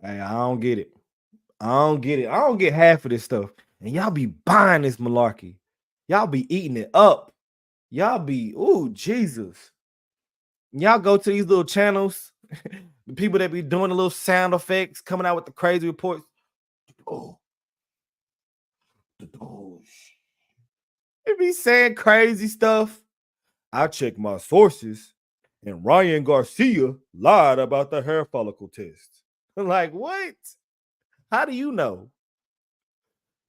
[SPEAKER 1] I don't get it. I don't get it. I don't get half of this stuff. And y'all be buying this malarkey. Y'all be eating it up. Y'all be, ooh, Jesus. Y'all go to these little channels, the people that be doing the little sound effects, coming out with the crazy reports. Oh, they be saying crazy stuff. I check my sources, and Ryan Garcia lied about the hair follicle test. Like, what? How do you know?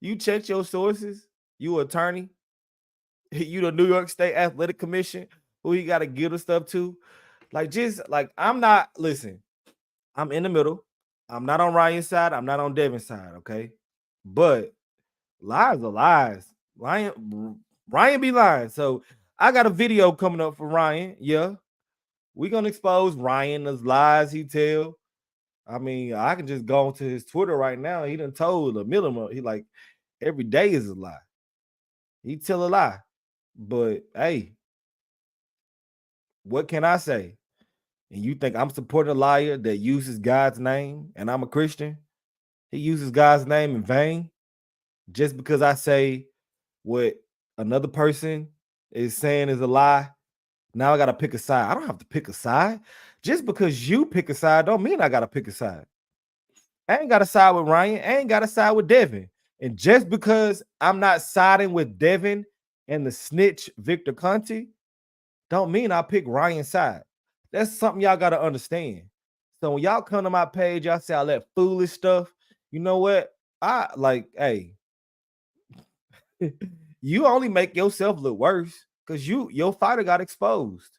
[SPEAKER 1] You checked your sources? You attorney? You the New York State Athletic Commission? Who you got to give the stuff to? Like, just like, I'm not, listen, I'm in the middle. I'm not on Ryan's side. I'm not on Devin's side, okay? But lies are lies. Ryan be lying. So I got a video coming up for Ryan. Yeah. We're going to expose Ryan, the lies he tell. I mean, I can just go onto his Twitter right now. He done told a million. He like, every day is a lie. He tell a lie. But hey, what can I say? And you think I'm supporting a liar that uses God's name and I'm a Christian? He uses God's name in vain just because I say what another person is saying is a lie. Now I got to pick a side. I don't have to pick a side. Just because you pick a side don't mean I got to pick a side. I ain't got to side with Ryan. I ain't got to side with Devin. And just because I'm not siding with Devin and the snitch Victor Conte, don't mean I pick Ryan's side. That's something y'all got to understand. So when y'all come to my page, y'all say I let foolish stuff. You know what? I like, hey, you only make yourself look worse because your fighter got exposed.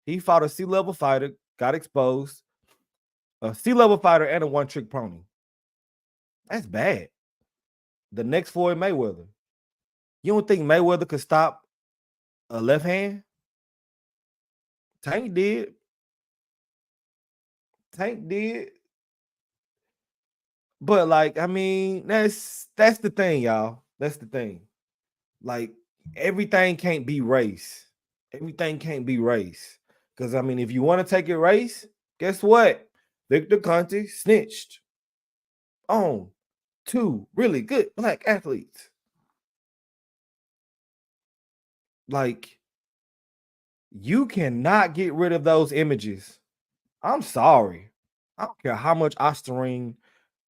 [SPEAKER 1] He fought a C-level fighter, got exposed. A C-level fighter and a one-trick pony. That's bad. The next Floyd Mayweather. You don't think Mayweather could stop a left hand? Tank did. But like, I mean, that's the thing, y'all. That's the thing. Like, everything can't be race. Everything can't be race. Because I mean, if you want to take it race, guess what? Victor Conte snitched on 2 really good black athletes. Like, you cannot get rid of those images. I'm sorry. I don't care how much Osterine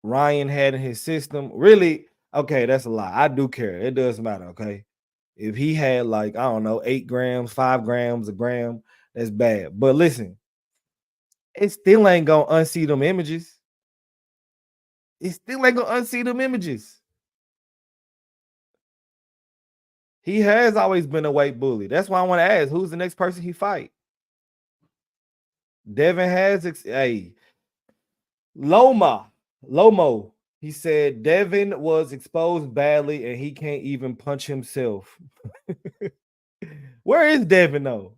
[SPEAKER 1] Ryan had in his system. Really, okay, that's a lie. I do care. It does matter, okay? If he had like, I don't know, 8 grams, 5 grams, a gram, that's bad. But listen, it still ain't gonna unsee them images. It still ain't gonna unsee them images. He has always been a weight bully. That's why I want to ask, who's the next person he fight? Devin has, hey, Lomo. He said Devin was exposed badly and he can't even punch himself. Where is Devin though?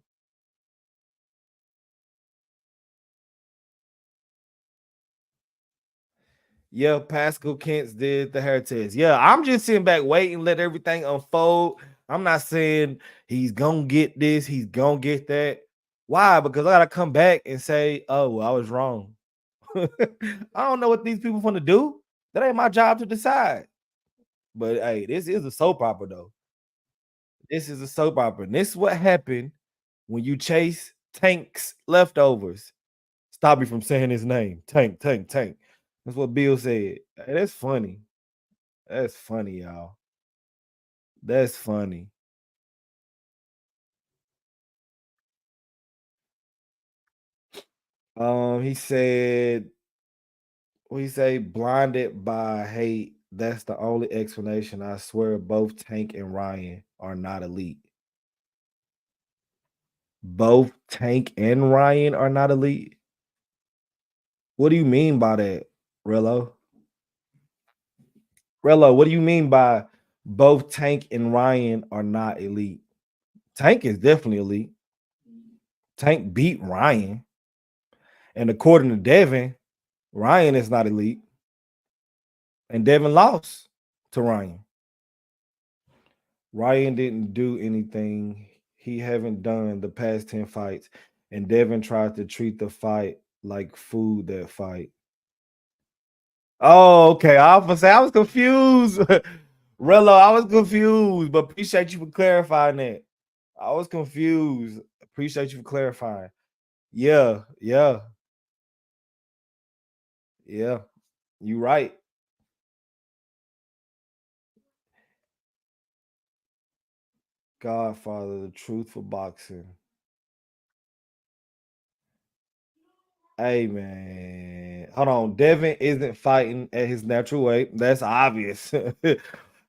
[SPEAKER 1] Yeah, Pascal Kent's did the hair test. Yeah, I'm just sitting back waiting, let everything unfold. I'm not saying he's gonna get this, he's gonna get that. Why? Because I gotta come back and say, oh, I was wrong. I don't know what these people want to do. That ain't my job to decide. But hey, this is a soap opera, though. This is a soap opera. And this is what happened when you chase Tank's leftovers. Stop me from saying his name. Tank. That's what Bill said. Hey, that's funny. That's funny, y'all. That's funny. He said, what he say? Blinded by hate. That's the only explanation. I swear both Tank and Ryan are not elite. Both Tank and Ryan are not elite. What do you mean by that, Rello? Rello, what do you mean by both Tank and Ryan are not elite? Tank is definitely elite. Tank beat Ryan. And according to Devin, Ryan is not elite. And Devin lost to Ryan. Ryan didn't do anything. He haven't done the past 10 fights. And Devin tried to treat the fight like food that fight. Oh, okay. I was gonna say I was confused. Rello, I was confused, but appreciate you for clarifying that. I was confused. Appreciate you for clarifying. Yeah. You right. Godfather, the truth for boxing. Hey man, hold on. Devin isn't fighting at his natural weight. That's obvious.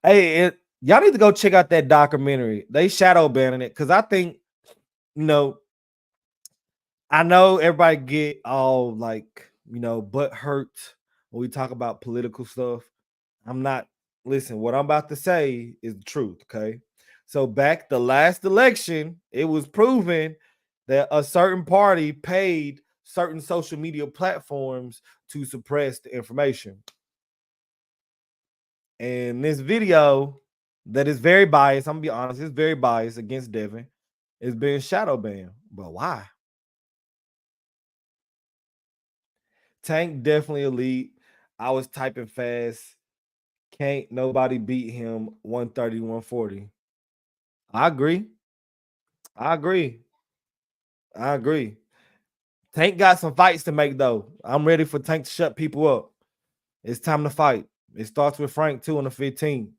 [SPEAKER 1] Hey, y'all need to go check out that documentary. They shadow banning it because I think, I know everybody get all like, butt hurt when we talk about political stuff. I'm not, listen, what I'm about to say is the truth, okay? So back the last election, it was proven that a certain party paid certain social media platforms to suppress the information. And this video that is very biased, I'm gonna be honest, it's very biased against Devin, is being shadow banned. But why? Tank definitely elite. I was typing fast. Can't nobody beat him 130, 140. I agree. I agree. Tank got some fights to make, though. I'm ready for Tank to shut people up. It's time to fight. It starts with Frank, too, on the 15th.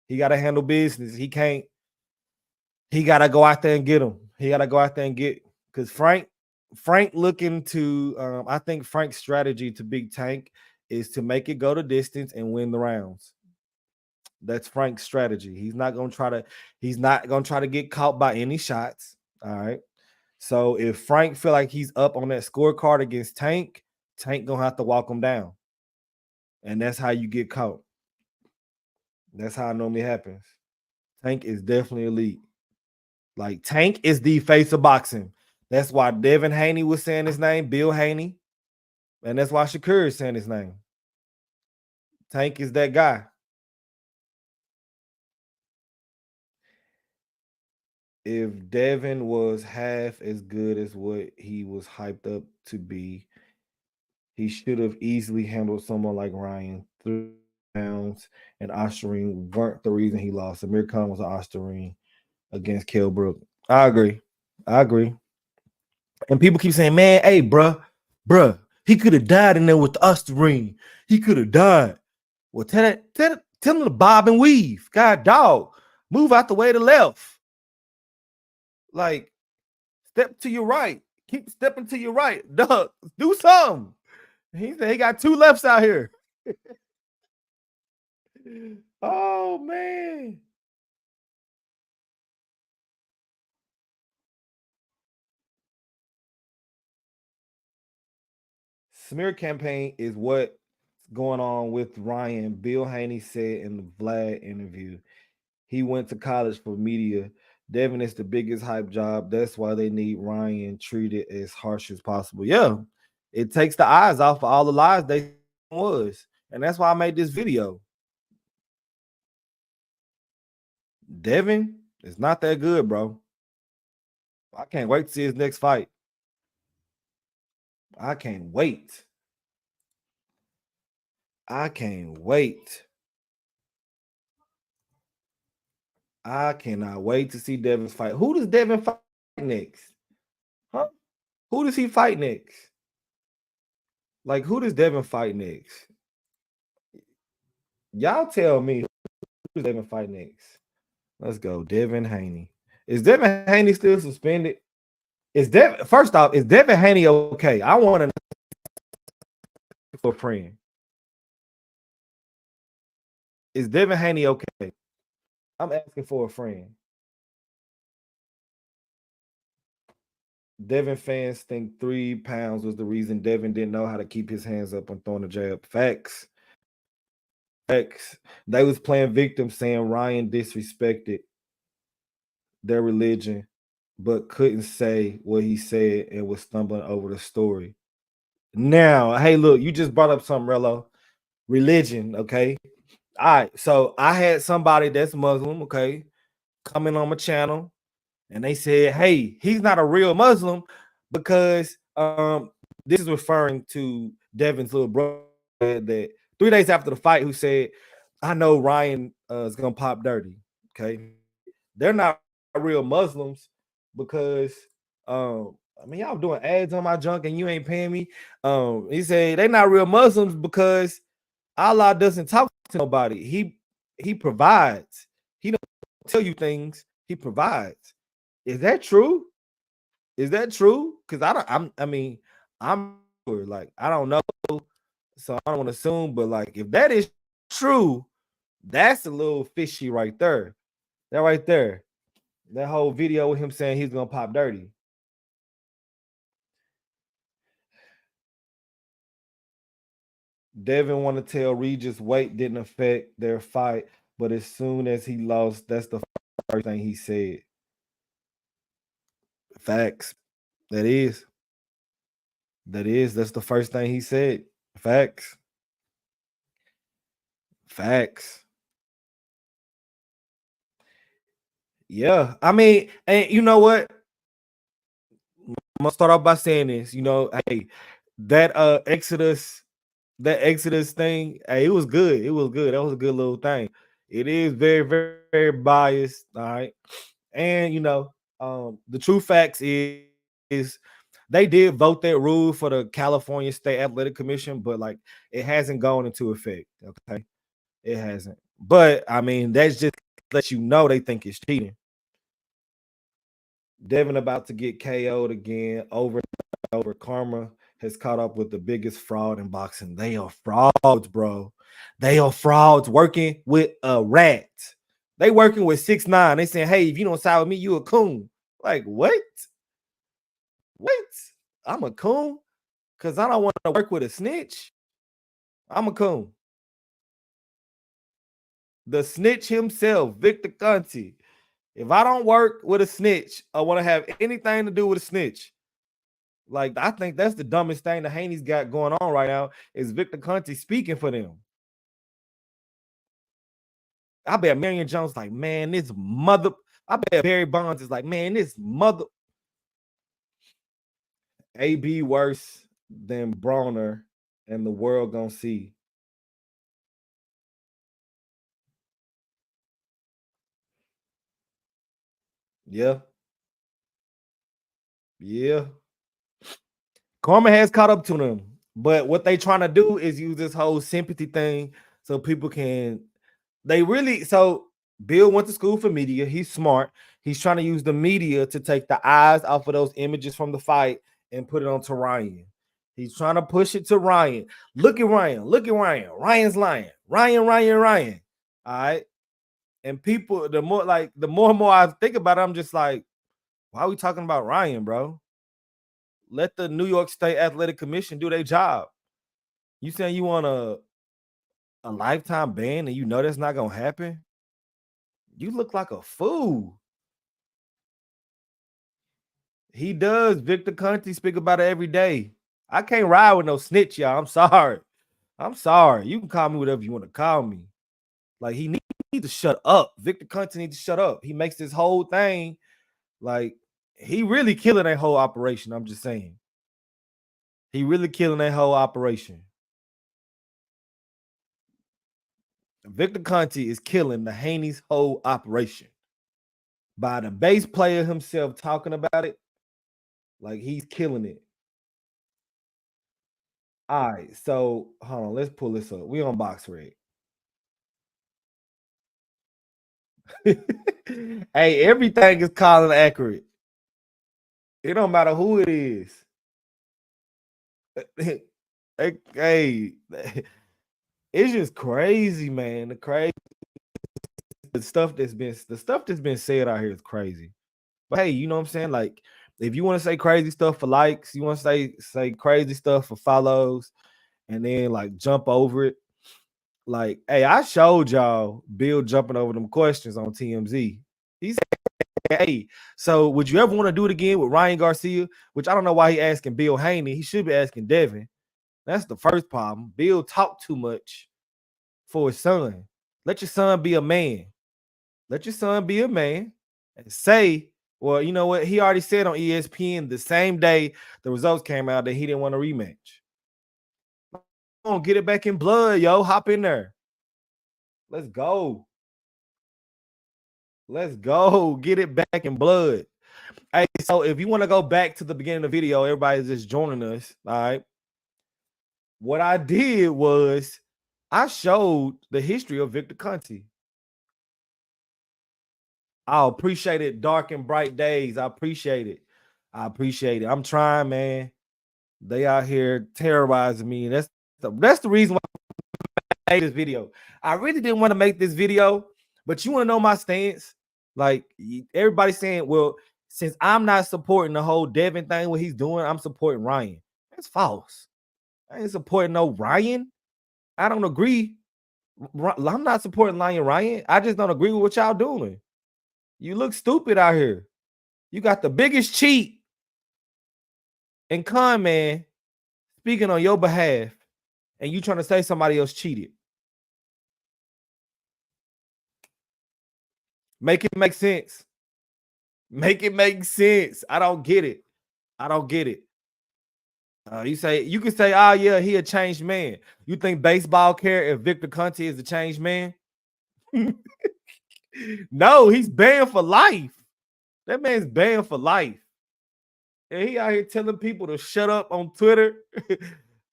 [SPEAKER 1] He got to handle business. He got to go out there and get him. Because Frank looking to, I think Frank's strategy to beat Tank is to make it go the distance and win the rounds. That's Frank's strategy. He's not gonna try to get caught by any shots. All right. So if Frank feel like he's up on that scorecard against Tank gonna have to walk him down. And that's how you get caught. That's how it normally happens. Tank is definitely elite. Like Tank is the face of boxing. That's why Devin Haney was saying his name, Bill Haney. And that's why Shakur is saying his name. Tank is that guy. If Devin was half as good as what he was hyped up to be, he should have easily handled someone like Ryan. 3 pounds and Osterine weren't the reason he lost. Amir Khan was an Osterine against Kell Brook. I agree. And people keep saying, man, hey, bruh, he could have died in there with the Osterine. He could have died. Well, tell him to bob and weave. God, dog, move out the way to left. Like, step to your right. Keep stepping to your right. Duh, do something. He said he got 2 lefts out here. Oh, man. Smear campaign is what's going on with Ryan. Bill Haney said in the Vlad interview, he went to college for media. Devin is the biggest hype job. That's why they need Ryan treated as harsh as possible. Yeah, it takes the eyes off of all the lies they was. And that's why I made this video. Devin is not that good, bro. I can't wait to see his next fight. I can't wait. I can't wait. I cannot wait to see Devin's fight. Who does Devin fight next? Huh? Who does he fight next? Like, who does Devin fight next? Y'all tell me who does Devin fight next? Let's go. Devin Haney. Is Devin Haney still suspended? First off, is Devin Haney okay? I want to know for a friend. Is Devin Haney okay? I'm asking for a friend. Devin fans think 3 pounds was the reason Devin didn't know how to keep his hands up on throwing a jab. Facts. Facts. They was playing victim, saying Ryan disrespected their religion, but couldn't say what he said and was stumbling over the story. Now, hey, look, you just brought up something, Rello. Religion, okay? All right, so I had somebody that's Muslim, okay, coming on my channel, and they said, hey, he's not a real Muslim because this is referring to Devin's little brother that 3 days after the fight who said, I know Ryan is gonna pop dirty. Okay, they're not real Muslims because I mean, y'all doing ads on my junk and you ain't paying me. He said they're not real Muslims because Allah doesn't talk to nobody. He provides. He don't tell you things. He provides. Is that true? Is that true? Because I'm like, I don't know, so I don't want to assume, but like, if that is true, that's a little fishy right there. That right there, that whole video with him saying he's gonna pop dirty. Devin want to tell Regis weight didn't affect their fight, but as soon as he lost, that's the first thing he said. Facts. That's the first thing he said. Facts. Yeah, I mean, and you know what? I'm gonna start off by saying this. You know, hey, that Exodus thing, hey, it was good. It was good. That was a good little thing. It is very, very, very biased. All right, and you know, the true facts is they did vote that rule for the California State Athletic Commission, but like it hasn't gone into effect. Okay, it hasn't. But I mean, that's just let you know they think it's cheating. Devin about to get KO'd again over Karma has caught up with the biggest fraud in boxing. They are frauds, bro. They are frauds working with a rat. They working with 6ix9ine. They saying, hey, if you don't side with me, you a coon. Like, what? What? I'm a coon? Because I don't want to work with a snitch. I'm a coon. The snitch himself, Victor Conte. If I don't work with a snitch, I want to have anything to do with a snitch. Like, I think that's the dumbest thing the Haneys got going on right now is Victor Conte speaking for them. I bet Marion Jones like, man, this mother. I bet Barry Bonds is like, man, this mother. AB worse than Brawner and the world gonna see. Yeah. Karma has caught up to them, but what they trying to do is use this whole sympathy thing so people can. So Bill went to school for media. He's smart. He's trying to use the media to take the eyes off of those images from the fight and put it onto Ryan. He's trying to push it to Ryan. Look at Ryan. Ryan's lying. Ryan. All right. And people, the more and more I think about it, I'm just like, why are we talking about Ryan, bro? Let the New York State Athletic Commission do their job. You saying you want a lifetime ban and you know that's not gonna happen? You look like a fool. He does. Victor Conte speak about it every day. I can't ride with no snitch, y'all. I'm sorry. I'm sorry. You can call me whatever you want to call me. Like, he needs to shut up. Victor Conte needs to shut up. He makes this whole thing like he really killing that whole operation. I'm just saying. He really killing that whole operation. Victor Conte is killing the Haneys whole operation by the bass player himself talking about it. Like, he's killing it. All right, so hold on, let's pull this up. We on box red. Hey, everything is calling accurate. It don't matter who it is. Hey, it's just crazy, man. The stuff that's been said out here is crazy. But hey, you know what I'm saying? Like, if you want to say crazy stuff for likes, you want to say crazy stuff for follows, and then like jump over it. Like, hey, I showed y'all Bill jumping over them questions on TMZ. He said, hey, so would you ever want to do it again with Ryan Garcia? Which I don't know why he asking Bill Haney. He should be asking Devin. That's the first problem. Bill talked too much for his son. Let your son be a man. Let your son be a man and say, well, you know what? He already said on ESPN the same day the results came out that he didn't want a rematch. Come on, get it back in blood, yo. Hop in there. Let's go. Let's go. Get it back in blood. Hey, so if you want to go back to the beginning of the video, everybody's just joining us. All right. What I did was I showed the history of Victor Conte. I appreciate it. Dark and bright days. I appreciate it. I'm trying, man. They out here terrorizing me. That's the reason why I made this video. I really didn't want to make this video, but you want to know my stance? Like, everybody's saying, well, since I'm not supporting the whole Devin thing, what he's doing, I'm supporting Ryan. That's false. I ain't supporting no Ryan. I don't agree. I'm not supporting Ryan. I just don't agree with what y'all doing. You look stupid out here. You got the biggest cheat and con man speaking on your behalf, and you trying to say somebody else cheated. Make it make sense. Make it make sense. I don't get it. I don't get it. You can say, oh yeah, he a changed man. You think baseball care if Victor Conte is a changed man? No, he's banned for life. That man's banned for life. And he out here telling people to shut up on Twitter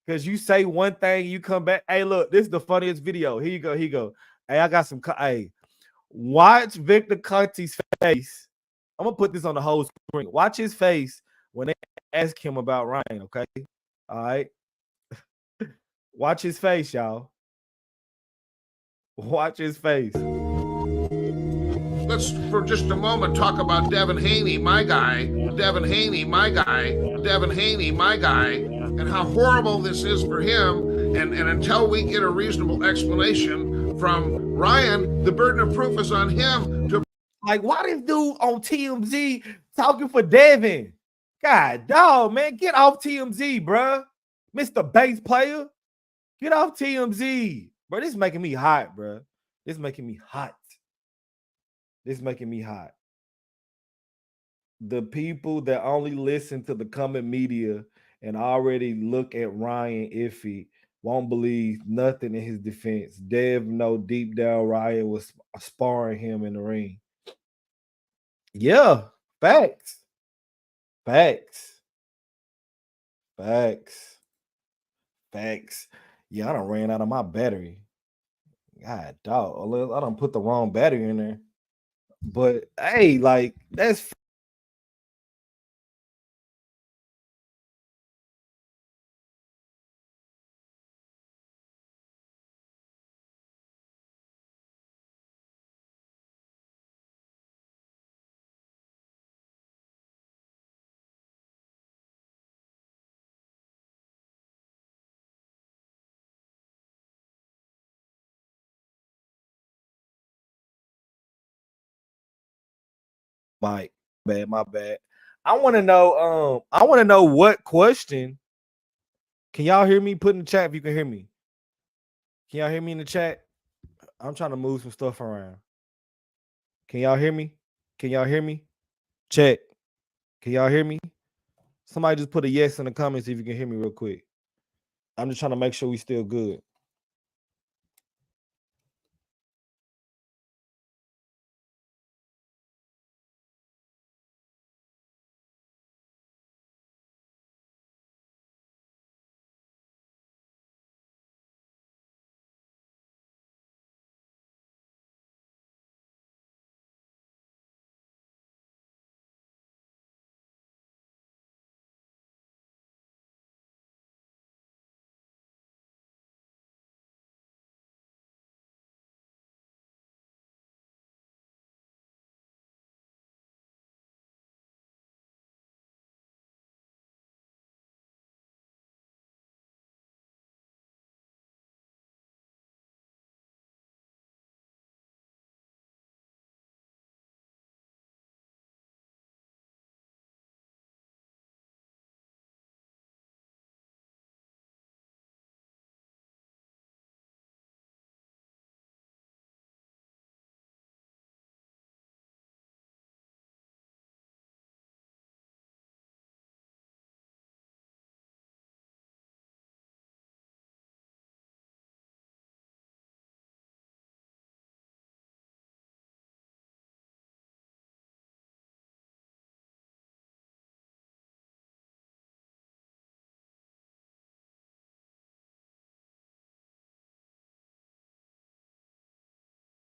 [SPEAKER 1] because you say one thing, you come back. Hey, look, this is the funniest video. Here you go. Here you go. Hey, I got some. Hey, watch Victor Conte's face. I'm gonna put this on the whole screen. Watch his face when they ask him about Ryan. Okay, all right. Watch his face, y'all. Watch his face.
[SPEAKER 5] Let's, for just a moment, talk about Devin Haney, my guy. Devin Haney, my guy. Devin Haney, my guy. And how horrible this is for him. And until we get a reasonable explanation from Ryan, the burden of proof is on him to.
[SPEAKER 1] Like, why this dude on TMZ talking for Devin? God, dog, man, get off TMZ, bruh. Mr. Bass player, get off TMZ. Bro, this is making me hot, bruh. This is making me hot. This is making me hot. The people that only listen to the coming media and already look at Ryan iffy won't believe nothing in his defense. Dev know deep down Ryan was sparring him in the ring. Yeah, facts. Facts. Facts. Facts. Yeah, I done ran out of my battery. God, dog. I done put the wrong battery in there. But hey, like, that's Mike. My bad. I want to know what question. Can y'all hear me? Put in the chat if you can hear me. Can y'all hear me in the chat? I'm trying to move some stuff around. Can y'all hear me? Can y'all hear me? Check. Can y'all hear me? Somebody just put a yes in the comments if you can hear me real quick. I'm just trying to make sure we still good.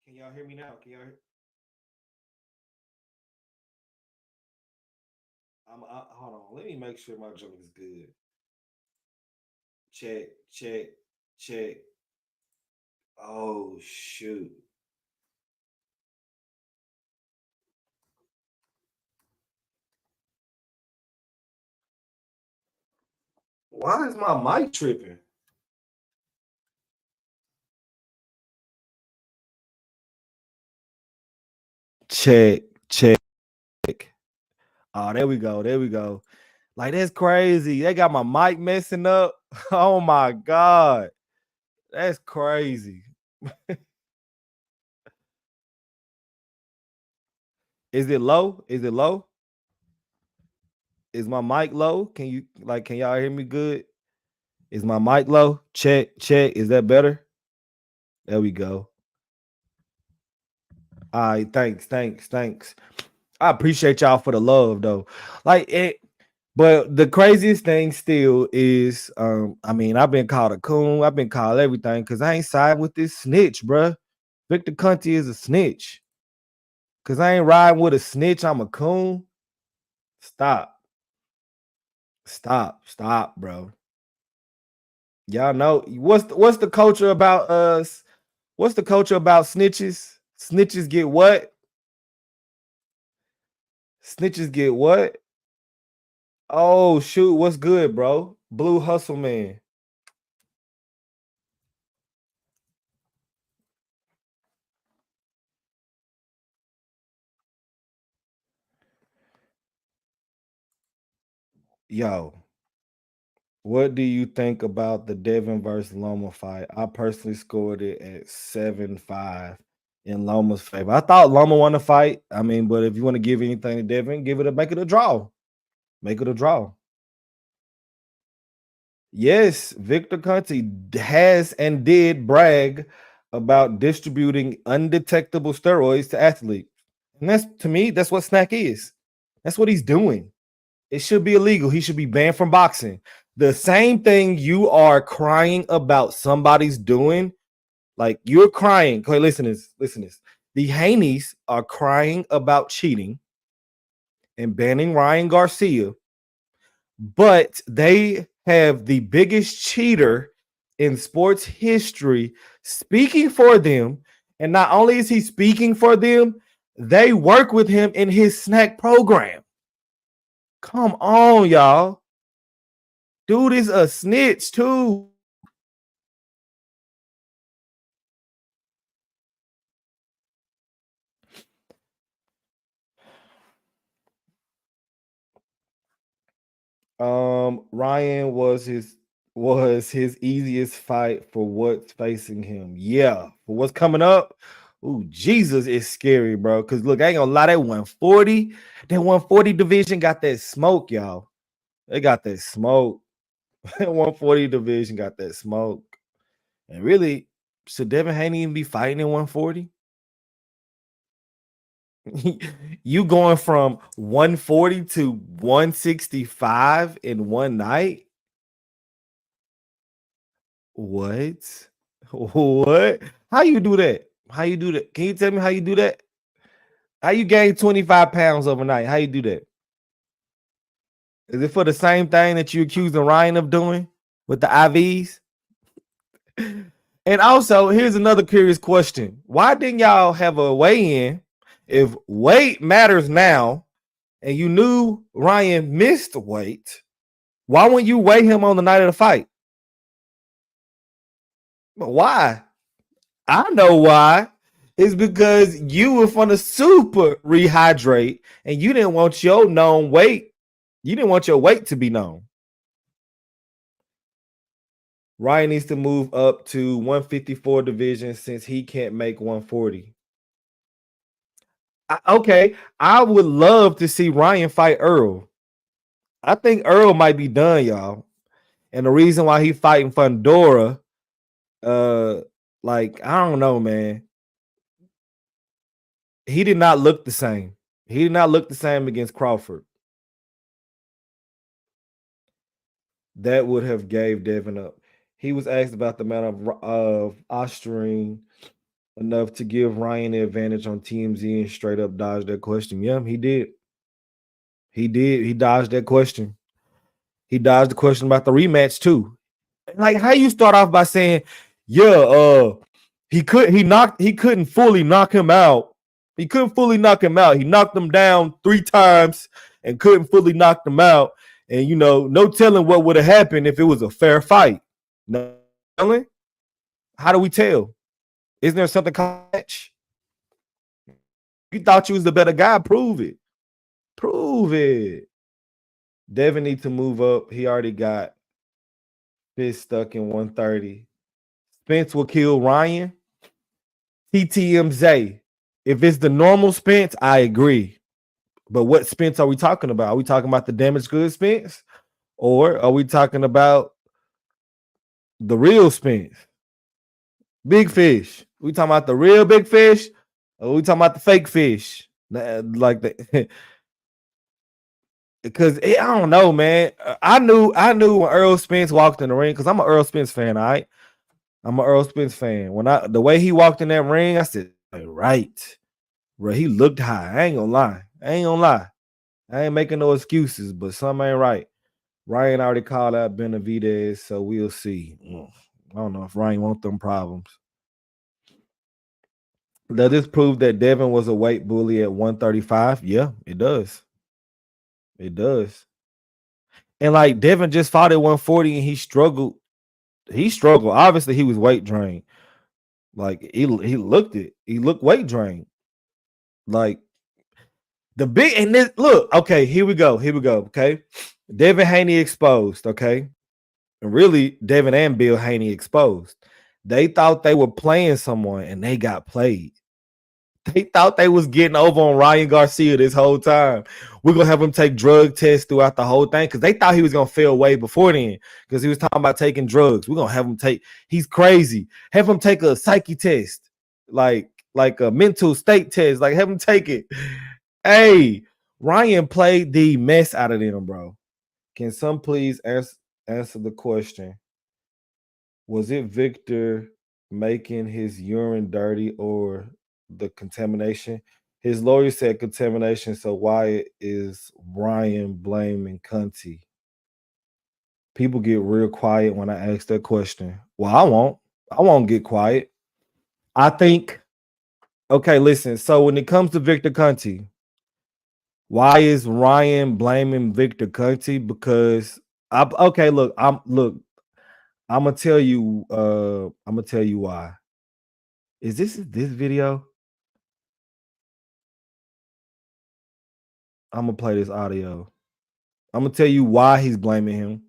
[SPEAKER 1] Can y'all hear me now? Can y'all hear? Hold on. Let me make sure my joke is good. Check, check, check. Oh shoot. Why is my mic tripping? Check, check. Oh, there we go. There we go. Like, that's crazy. They got my mic messing up. Oh my God. That's crazy. Is it low? Is it low? Is my mic low? Can y'all hear me good? Is my mic low? Check, check. Is that better? There we go. All right, thanks. I appreciate y'all for the love though. Like it, but the craziest thing still is, I mean, I've been called a coon, I've been called everything because I ain't siding with this snitch, bruh. Victor Conte is a snitch. Cause I ain't riding with a snitch, I'm a coon. Stop, bro. Y'all know what's the culture about us? What's the culture about snitches? Snitches get what? Snitches get what? Oh shoot, what's good, bro? Blue Hustle Man. Yo, what do you think about the Devin versus Loma fight? I personally scored it at 7-5 in Loma's favor. I thought Loma won the fight. I mean, but if you want to give anything to Devin, make it a draw. Make it a draw. Yes, Victor Conte has and did brag about distributing undetectable steroids to athletes. And that's, to me, that's what Snack is. That's what he's doing. It should be illegal. He should be banned from boxing. The same thing you are crying about somebody's doing, like you're crying. Okay, listen to this. The Haneys are crying about cheating and banning Ryan Garcia, but they have the biggest cheater in sports history speaking for them. And not only is he speaking for them, they work with him in his snack program. Come on, y'all. Dude is a snitch too. Ryan was his easiest fight for what's facing him. Yeah, for what's coming up. Ooh, Jesus is scary, bro. Cause look, I ain't gonna lie, that 140 division got that smoke, y'all. They got that smoke. That 140 division got that smoke. And really, should Devin Haney even be fighting in 140? You going from 140 to 165 in one night? What? What? How you do that? How you do that? Can you tell me how you do that? How you gain 25 pounds overnight? How you do that? Is it for the same thing that you accusing Ryan of doing with the IVs? And also, here's another curious question. Why didn't y'all have a weigh-in if weight matters now and you knew Ryan missed weight? Why wouldn't you weigh him on the night of the fight? Why? I know why. It's because you were going to super rehydrate and you didn't want your known weight. You didn't want your weight to be known. Ryan needs to move up to 154 division since he can't make 140. Okay, I would love to see Ryan fight Earl. I think Earl might be done, y'all. And the reason why he fighting Fundora, like, I don't know, man. He did not look the same. He did not look the same against Crawford. That would have gave Devin up. He was asked about the amount of Austrian enough to give Ryan the advantage on TMZ and straight up dodged that question. Yeah, he did. He did. He dodged that question. He dodged the question about the rematch too. Like, how you start off by saying, yeah, he couldn't fully knock him out. He couldn't fully knock him out. He knocked him down 3 times and couldn't fully knock him out. And no telling what would have happened if it was a fair fight. No telling. How do we tell? Isn't there something catch? You thought you was the better guy. Prove it. Prove it. Devin needs to move up. He already got fist stuck in 130. Spence will kill Ryan. TTMZ. If it's the normal Spence, I agree. But what Spence are we talking about? Are we talking about the damaged goods Spence? Or are we talking about the real Spence? Big fish. We talking about the real big fish? Or we talking about the fake fish? Like the because I don't know, man. I knew when Earl Spence walked in the ring, because I'm an Earl Spence fan, all right? I'm an Earl Spence fan. The way he walked in that ring, I said, right. Bro, he looked high. I ain't gonna lie. I ain't making no excuses, but something ain't right. Ryan already called out Benavidez, so we'll see. I don't know if Ryan wants them problems. Does this prove that Devin was a weight bully at 135? Yeah, it does. It does. And like Devin just fought at 140 and he struggled. Obviously, he was weight drained. Like he looked it. He looked weight drained. Like the big and this look, okay, here we go. Okay. Devin Haney exposed, okay. And really, Devin and Bill Haney exposed. They thought they were playing someone and they got played. They thought they was getting over on Ryan Garcia this whole time. We're gonna have him take drug tests throughout the whole thing because they thought he was gonna fail way before then because he was talking about taking drugs. We're gonna have him he's crazy. Have him take a psyche test, like a mental state test. Like have him take it. Hey, Ryan played the mess out of them, bro. Can some please answer the question? Was it Victor making his urine dirty or the contamination? His lawyer said contamination, so why is Ryan blaming Conte? People get real quiet when I ask that question. Well, I won't get quiet. I think, okay, listen. So when it comes to Victor Conte, why is Ryan blaming Victor Conte? Because I'm gonna tell you why. Is this video? I'm gonna play this audio. I'm gonna tell you why he's blaming him.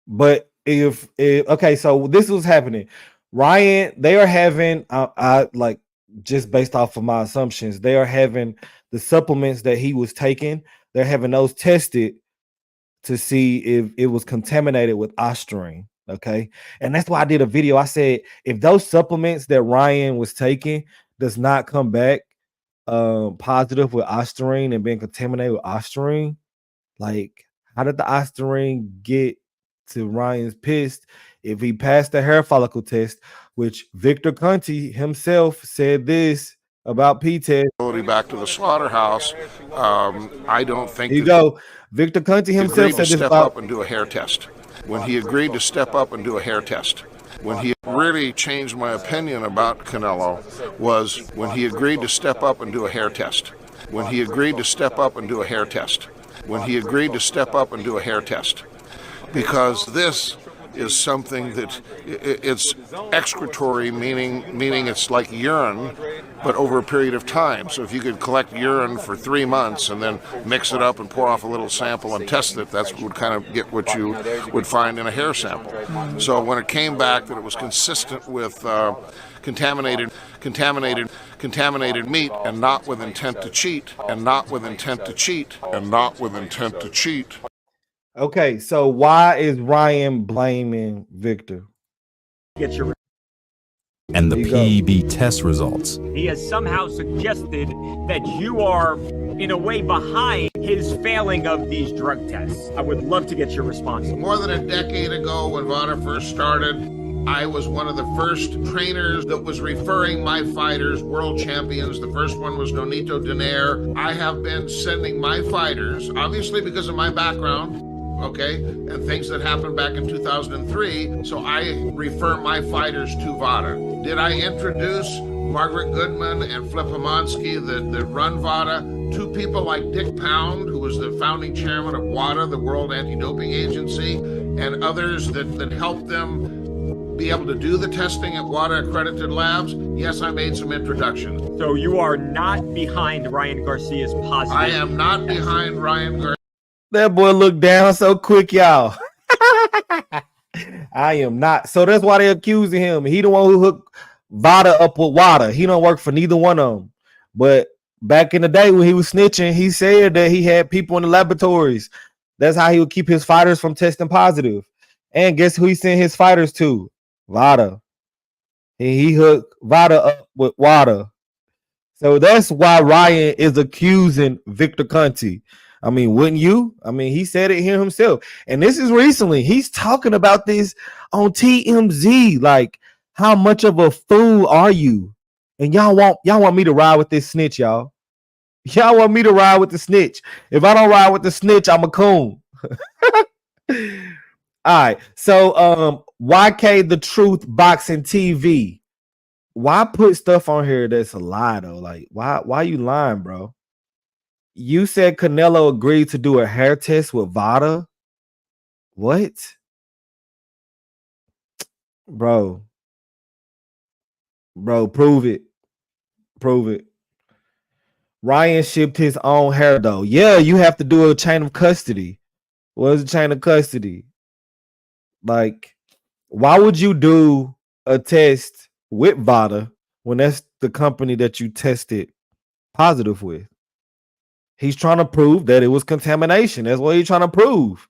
[SPEAKER 1] But if okay, so this was happening. Ryan, they are having I like just based off of my assumptions, they are having the supplements that he was taking, they're having those tested to see if it was contaminated with ostarine. Okay. And that's why I did a video. I said if those supplements that Ryan was taking does not come back positive with ostarine and being contaminated with ostarine, like how did the ostarine get to Ryan's piss if he passed the hair follicle test, which Victor Conte himself said this about P-test.
[SPEAKER 5] Back to the slaughterhouse. I don't think
[SPEAKER 1] Here you go. Victor Conte himself said this
[SPEAKER 5] step
[SPEAKER 1] about
[SPEAKER 5] up and do a hair test. When he agreed to step up and do a hair test. When he really changed my opinion about Canelo was when he agreed to step up and do a hair test. When he agreed to step up and do a hair test. When he agreed to step up and do a hair test. Because this is something that it's excretory, meaning it's like urine, but over a period of time. So if you could collect urine for 3 months and then mix it up and pour off a little sample and test it, that's what would kind of get what you would find in a hair sample. So when it came back that it was consistent with contaminated meat and not with intent to cheat,
[SPEAKER 1] Okay, so why is Ryan blaming Victor?
[SPEAKER 4] Get your.
[SPEAKER 6] And the
[SPEAKER 1] There you
[SPEAKER 6] PEB test results.
[SPEAKER 4] He has somehow suggested that you are, in a way, behind his failing of these drug tests. I would love to get your response.
[SPEAKER 5] More than a decade ago when VADA first started, I was one of the first trainers that was referring my fighters, world champions. The first one was Nonito Donaire. I have been sending my fighters, obviously because of my background, okay, and things that happened back in 2003, so I refer my fighters to VADA. Did I introduce Margaret Goodman and Flip Hamansky that run VADA to people like Dick Pound, who was the founding chairman of WADA, the World Anti-Doping Agency, and others that helped them be able to do the testing at WADA accredited labs? Yes, I made some introductions.
[SPEAKER 4] So you are not behind Ryan Garcia's positive.
[SPEAKER 5] I am not behind Ryan Garcia.
[SPEAKER 1] That boy looked down so quick, y'all. I am not. So that's why they're accusing him. He the one who hooked VADA up with WADA. He don't work for neither one of them. But back in the day when he was snitching, he said that he had people in the laboratories. That's how he would keep his fighters from testing positive. And guess who he sent his fighters to? VADA. He hooked VADA up with WADA. So that's why Ryan is accusing Victor Conte. I mean, wouldn't you? I mean, he said it here himself. And this is recently. He's talking about this on TMZ. Like, how much of a fool are you? And y'all want me to ride with this snitch, y'all. Y'all want me to ride with the snitch. If I don't ride with the snitch, I'm a coon. All right. So YK The Truth Boxing TV. Why put stuff on here that's a lie though? Like, why you lying, bro? You said Canelo agreed to do a hair test with VADA. What? Bro, prove it. Prove it. Ryan shipped his own hair though. Yeah, you have to do a chain of custody. What is a chain of custody? Like, why would you do a test with VADA when that's the company that you tested positive with? He's trying to prove that it was contamination. That's what he's trying to prove.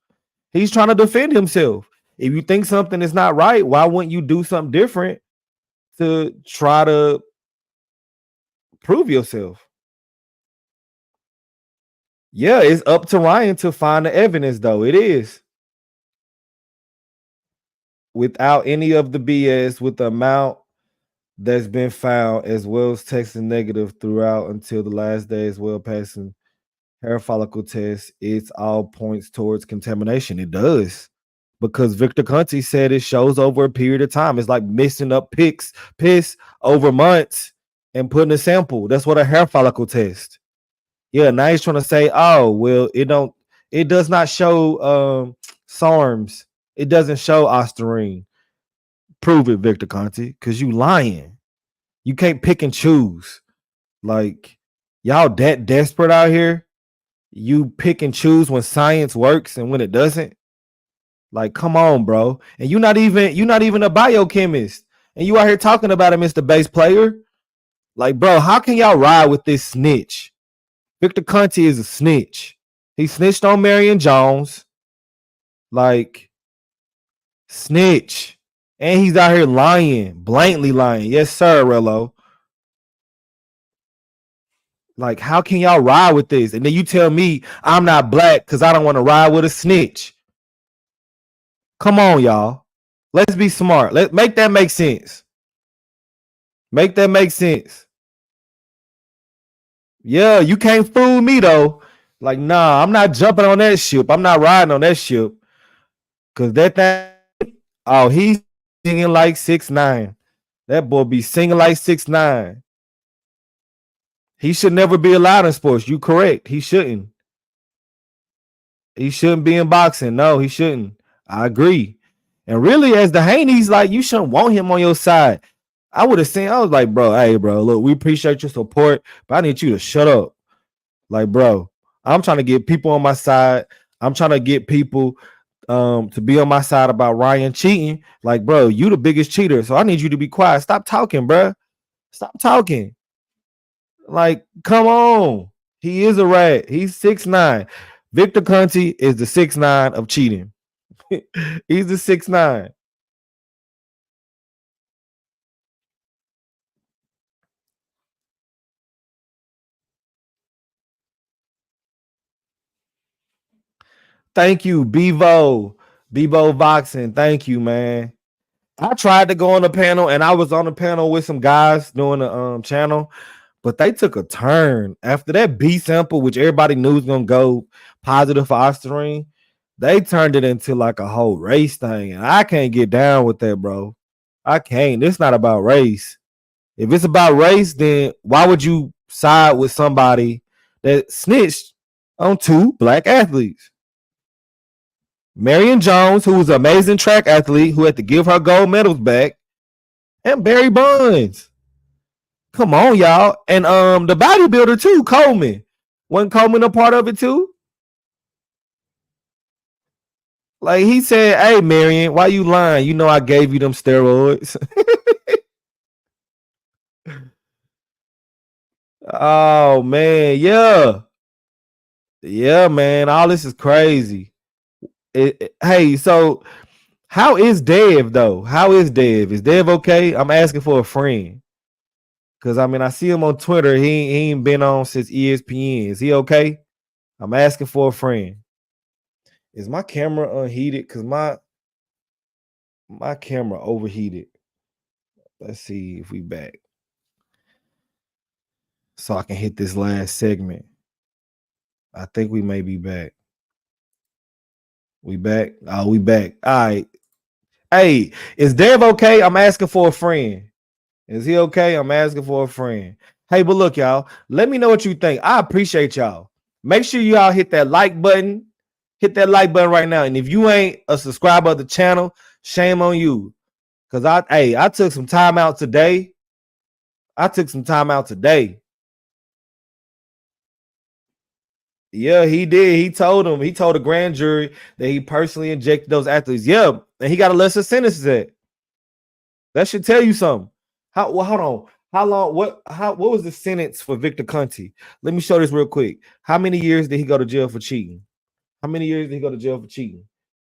[SPEAKER 1] He's trying to defend himself. If you think something is not right, why wouldn't you do something different to try to prove yourself? Yeah, it's up to Ryan to find the evidence, though. It is. Without any of the BS, with the amount that's been found, as well as testing negative throughout until the last day, as well passing hair follicle test, it's all points towards contamination. It does, because Victor Conte said it shows over a period of time. It's like mixing up piss over months and putting a sample. That's what a hair follicle test. Yeah, now he's trying to say, oh, well, it does not show SARMs. It doesn't show ostarine. Prove it, Victor Conte, because you lying. You can't pick and choose. Like, y'all that desperate out here. You pick and choose when science works and when it doesn't. Like, come on, bro. And you're not even a biochemist. And you out here talking about him, Mr. Bass player. Like, bro, how can y'all ride with this snitch? Victor Conte is a snitch. He snitched on Marion Jones. Like, snitch. And he's out here lying, blatantly lying. Yes, sir, Rello. Like, how can y'all ride with this? And then you tell me I'm not black because I don't want to ride with a snitch. Come on, y'all. Let's be smart. Let's make that make sense. Make that make sense. Yeah, you can't fool me though. Like, nah, I'm not jumping on that ship. I'm not riding on that ship. Cause that thing, oh, he's singing like 6'9". That boy be singing like 6'9". He should never be allowed in sports. You correct. He shouldn't. He shouldn't be in boxing. No, he shouldn't. I agree. And really, as the Haneys, like, you shouldn't want him on your side. I would have seen, I was like, bro, hey, bro, look, we appreciate your support, but I need you to shut up. Like, bro, I'm trying to get people on my side. I'm trying to get people to be on my side about Ryan cheating. Like, bro, you the biggest cheater, so I need you to be quiet. Stop talking, bro. Stop talking. Like, come on. He is a rat. He's 6'9". Victor Conte is the 6'9" of cheating. He's the 6'9". Thank you, Bevo. Bevo Boxing. Thank you, man. I tried to go on the panel, and I was on the panel with some guys doing the channel, but they took a turn after that B sample, which everybody knew was gonna go positive for Osterine. They turned it into like a whole race thing, and I can't get down with that, bro. I can't. It's not about race. If it's about race, then why would you side with somebody that snitched on two black athletes? Marion Jones, who was an amazing track athlete who had to give her gold medals back, and Barry Bonds. Come on, y'all. And the bodybuilder too, Coleman. Wasn't Coleman a part of it too? Like, he said, hey, Marion, why you lying? You know I gave you them steroids. Oh, man. Yeah. Yeah, man. All this is crazy. Hey, so how is Dev, though? How is Dev? Is Dev okay? I'm asking for a friend. Because, I mean, I see him on Twitter. He ain't been on since ESPN. Is he okay? I'm asking for a friend. Is my camera unheated? Because my camera overheated. Let's see if we back. So I can hit this last segment. I think we may be back. We back? Oh, we back. All right. Hey, is Dev okay? I'm asking for a friend. Is he okay? I'm asking for a friend. Hey, but look, y'all, let me know what you think. I appreciate y'all. Make sure y'all hit that like button. Hit that like button right now. And if you ain't a subscriber of the channel, shame on you. Because I took some time out today. Yeah, he did. He told the grand jury that he personally injected those athletes. Yeah, and he got a lesser sentence to that. That should tell you something. Hold on. How long? What was the sentence for Victor Conte? Let me show this real quick. How many years did he go to jail for cheating? How many years did he go to jail for cheating?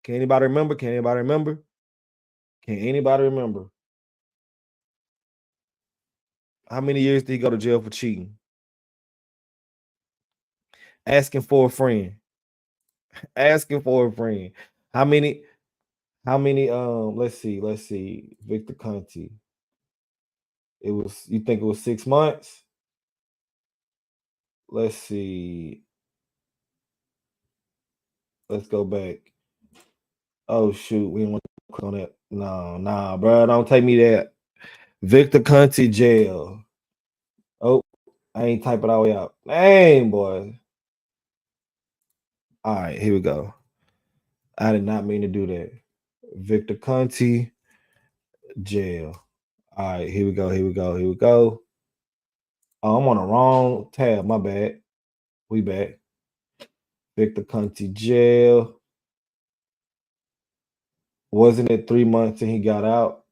[SPEAKER 1] Can anybody remember? Can anybody remember? How many years did he go to jail for cheating? Asking for a friend. How many? Let's see. Victor Conte. You think it was 6 months? Let's see. Let's go back. Oh shoot, we don't want to click on that. No, bro, don't take me there. Victor Conte jail. Oh, I ain't type it all the way out. Dang, boy. All right, here we go. I did not mean to do that. Victor Conte jail. All right, here we go. Oh, I'm on the wrong tab. My bad. We back. Victor Conte jail. Wasn't it 3 months and he got out?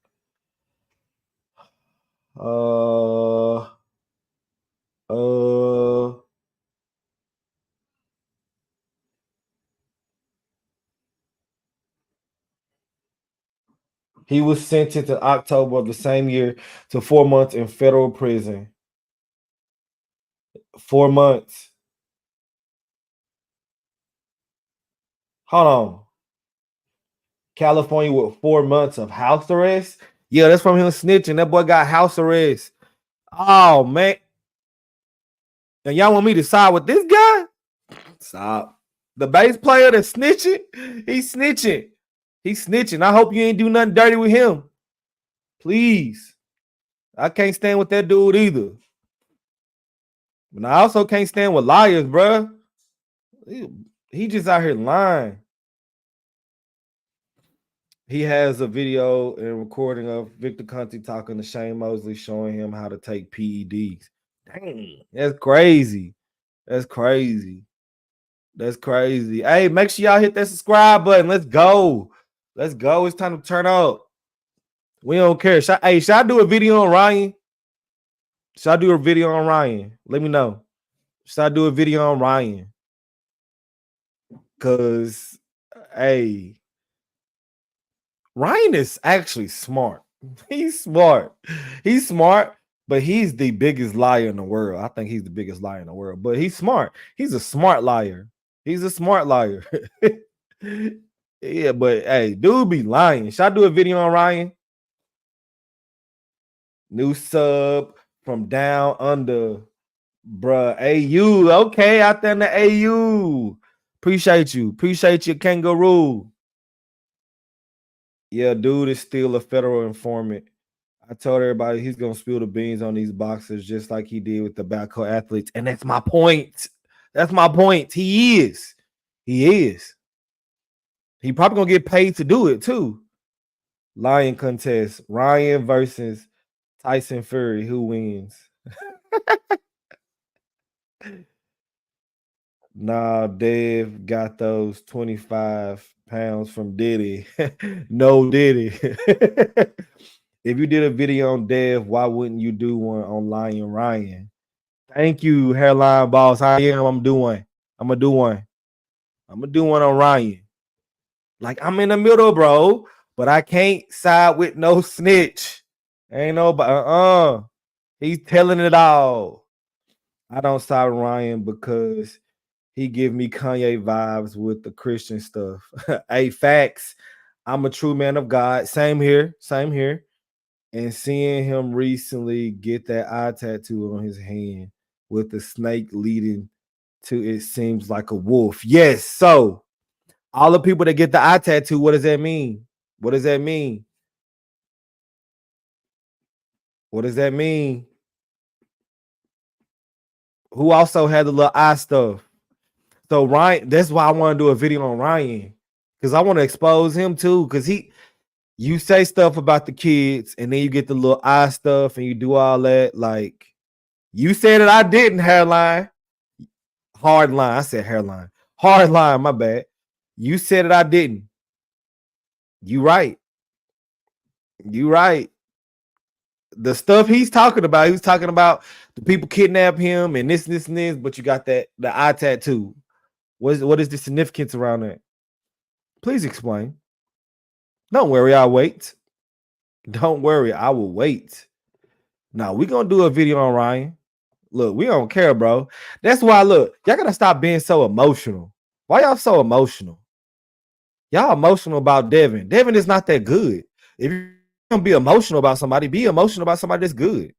[SPEAKER 1] He was sentenced in October of the same year to 4 months in federal prison. 4 months. Hold on. California with 4 months of house arrest? Yeah, that's from him snitching. That boy got house arrest. Oh, man. And y'all want me to side with this guy? Stop. The bass player that's snitching? He's snitching. He's snitching. I hope you ain't do nothing dirty with him. Please. I can't stand with that dude either. But I also can't stand with liars, bro. He just out here lying. He has a video and recording of Victor Conte talking to Shane Mosley, showing him how to take PEDs. Dang, that's crazy. That's crazy. That's crazy. Hey, make sure y'all hit that subscribe button. Let's go. Let's go. It's time to turn up. We don't care. Should I do a video on Ryan? Should I do a video on Ryan? Let me know. Should I do a video on Ryan? Because, hey, Ryan is actually smart. He's smart. He's smart, but he's the biggest liar in the world. I think he's the biggest liar in the world, but he's smart. He's a smart liar. He's a smart liar. Yeah, but hey, dude be lying. Should I do a video on Ryan? New sub from down under, bruh. AU, okay, out there in the AU. Appreciate you. Appreciate you, kangaroo. Yeah, dude is still a federal informant. I told everybody he's gonna spill the beans on these boxers just like he did with the backcourt athletes, and that's my point. That's my point. He is. He is. He probably gonna get paid to do it too. Lion contest: Ryan versus Tyson Fury. Who wins? Nah, Dev got those 25 pounds from Diddy. No Diddy. If you did a video on Dev, why wouldn't you do one on Lion Ryan? Thank you, hairline boss. I am. I'm do one on Ryan. Like, I'm in the middle, bro, but I can't side with no snitch. Ain't nobody. He's telling it all. I don't side with Ryan because he give me Kanye vibes with the Christian stuff. Hey, facts. I'm a true man of God. Same here. Same here. And seeing him recently get that eye tattoo on his hand with the snake leading to it seems like a wolf. Yes. So all the people that get the eye tattoo, what does that mean? What does that mean? What does that mean? Who also had the little eye stuff? So Ryan, that's why I want to do a video on Ryan, because I want to expose him too. Because you say stuff about the kids, and then you get the little eye stuff, and you do all that. Like, you said that I didn't, hairline. Hard line. I said hairline. Hard line, my bad. You said that I didn't. You right. You right. The stuff he's talking about, he was talking about the people kidnap him and this, but you got the eye tattoo. What is the significance around that? Please explain. Don't worry, I'll wait. Don't worry, I will wait. Now, we're going to do a video on Ryan. Look, we don't care, bro. That's why, look, y'all got to stop being so emotional. Why y'all so emotional? Y'all emotional about Devin. Devin is not that good. If you're going to be emotional about somebody, be emotional about somebody that's good.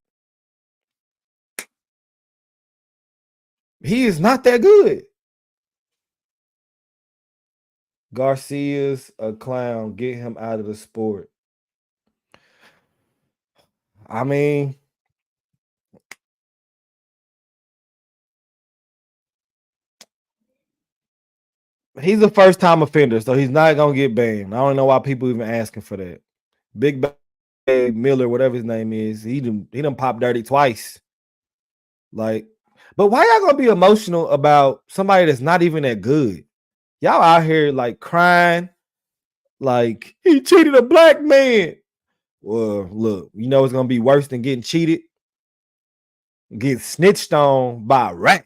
[SPEAKER 1] He is not that good. Garcia's a clown. Get him out of the sport. I mean, he's a first-time offender, so he's not going to get banned. I don't know why people even asking for that. Big Bang Miller, whatever his name is, he done popped dirty twice. Like, But why y'all gonna be emotional about somebody that's not even that good? Y'all out here like crying, like he cheated a black man. Well, look, you know it's gonna be worse than getting cheated. Get snitched on by a rat.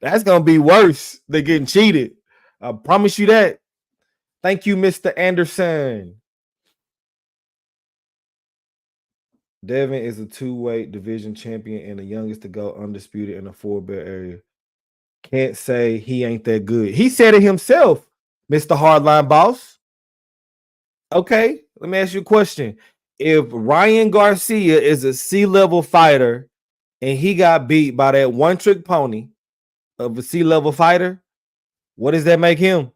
[SPEAKER 1] That's gonna be worse than getting cheated. I promise you that. Thank you, Mr. Anderson. Devin is a 2-weight division champion and the youngest to go undisputed in the 4-belt area. Can't say he ain't that good. He said it himself, Mr. Hardline Boss. Okay, let me ask you a question. If Ryan Garcia is a C-level fighter and he got beat by that one-trick pony of a C-level fighter, what does that make him?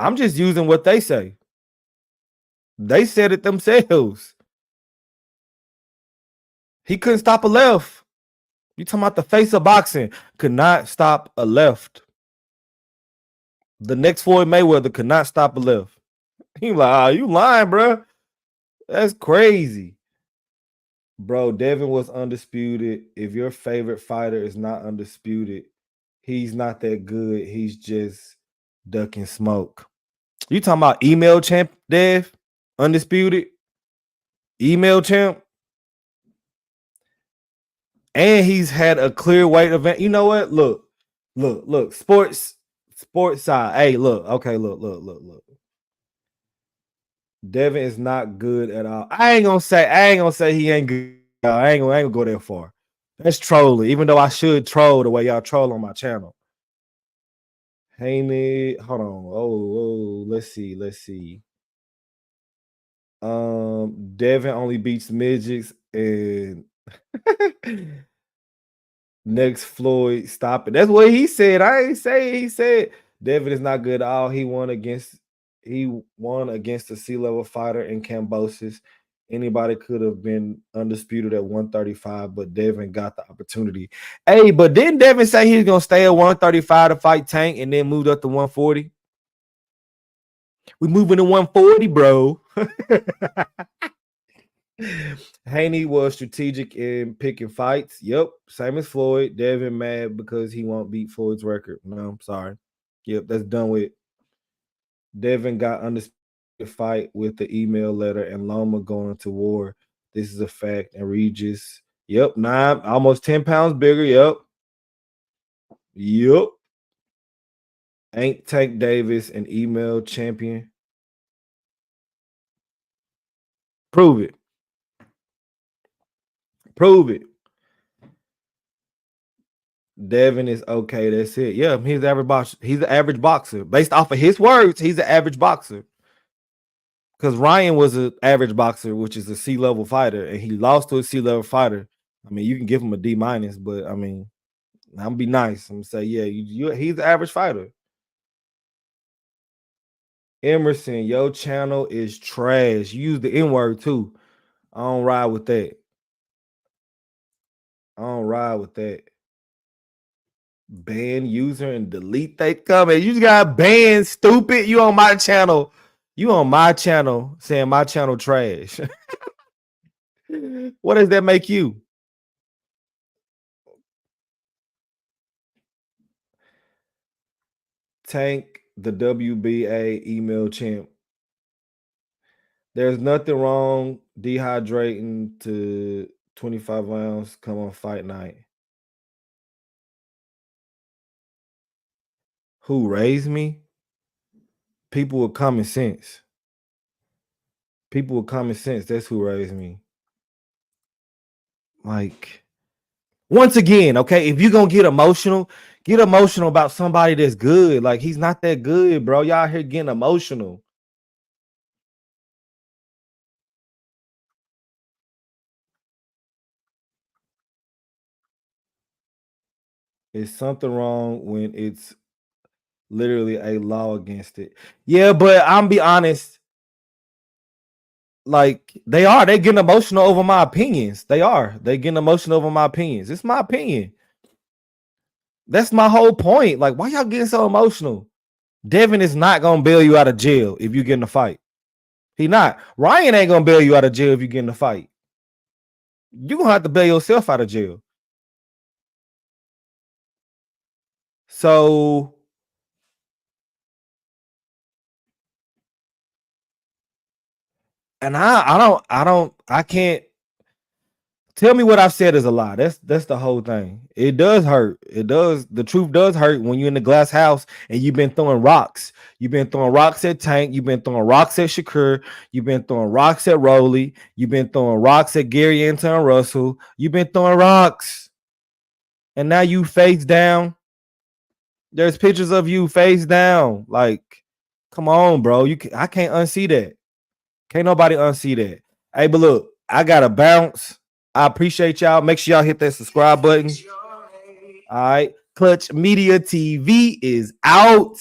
[SPEAKER 1] I'm just using what they say. They said it themselves. He couldn't stop a left. You talking about the face of boxing. Could not stop a left. The next Floyd Mayweather could not stop a left. He like, you lying, bro. That's crazy. Bro, Devin was undisputed. If your favorite fighter is not undisputed, he's not that good. He's just ducking smoke. You talking about email champ, Dev? Undisputed? Email champ? And he's had a clear weight event. You know what? Look. Sports side. Hey, look. Okay, look. Devin is not good at all. I ain't gonna say he ain't good. I ain't gonna go that far. That's trolling, even though I should troll the way y'all troll on my channel. Haney, hold on. Oh, let's see. Devin only beats midgets and next Floyd, stop it. That's what he said. I ain't say he said Devin is not good at all. He won against a C-level fighter in Cambosis. Anybody could have been undisputed at 135, but Devin got the opportunity. Hey, but didn't Devin say he was gonna stay at 135 to fight Tank and then moved up to 140? We moving to 140, bro. Haney was strategic in picking fights. Yep, same as Floyd. Devin mad because he won't beat Floyd's record. No, I'm sorry. Yep, that's done with. Devin got undisputed fight with the email letter and Loma going to war. This is a fact. And Regis, yep, 9, almost 10 pounds bigger. Yep. Ain't Tank Davis an email champion? Prove it. Devin is okay. That's it. Yeah, he's the average boxer. He's the average boxer. Based off of his words, he's the average boxer. Because Ryan was an average boxer, which is a C-level fighter, and he lost to a C-level fighter. I mean, you can give him a D-, but I mean, I'm gonna be nice. I'm gonna say, yeah, he's the average fighter. Emerson, your channel is trash. You use the N-word too. I don't ride with that. Ban user and delete they comment. You just got banned, stupid. You on my channel. Saying my channel trash. What does that make you? Tank the WBA email champ. There's nothing wrong dehydrating to 25 ounces. Come on fight night. Who raised me? People with common sense. That's who raised me. Like, once again, okay, if you're gonna get emotional about somebody that's good. Like, he's not that good, bro. Y'all here getting emotional. Is something wrong when it's literally a law against it? Yeah, but I'm be honest. Like, they getting emotional over my opinions. They getting emotional over my opinions. It's my opinion. That's my whole point. Like, why y'all getting so emotional? Devin is not gonna bail you out of jail if you get in a fight. He not. Ryan ain't gonna bail you out of jail if you get in a fight. You gonna have to bail yourself out of jail. So and I can't tell me what I've said is a lie. That's the whole thing. It does hurt. It does. The truth does hurt when you're in the glass house and you've been throwing rocks. You've been throwing rocks at Tank. You've been throwing rocks at Shakur. You've been throwing rocks at Rowley. You've been throwing rocks at Gary Anton Russell. You've been throwing rocks. And now you face down. There's pictures of you face down. Like, come on, bro. I can't unsee that. Can't nobody unsee that. Hey, but look, I gotta bounce. I appreciate y'all. Make sure y'all hit that subscribe button. All right. Clutch Media TV is out.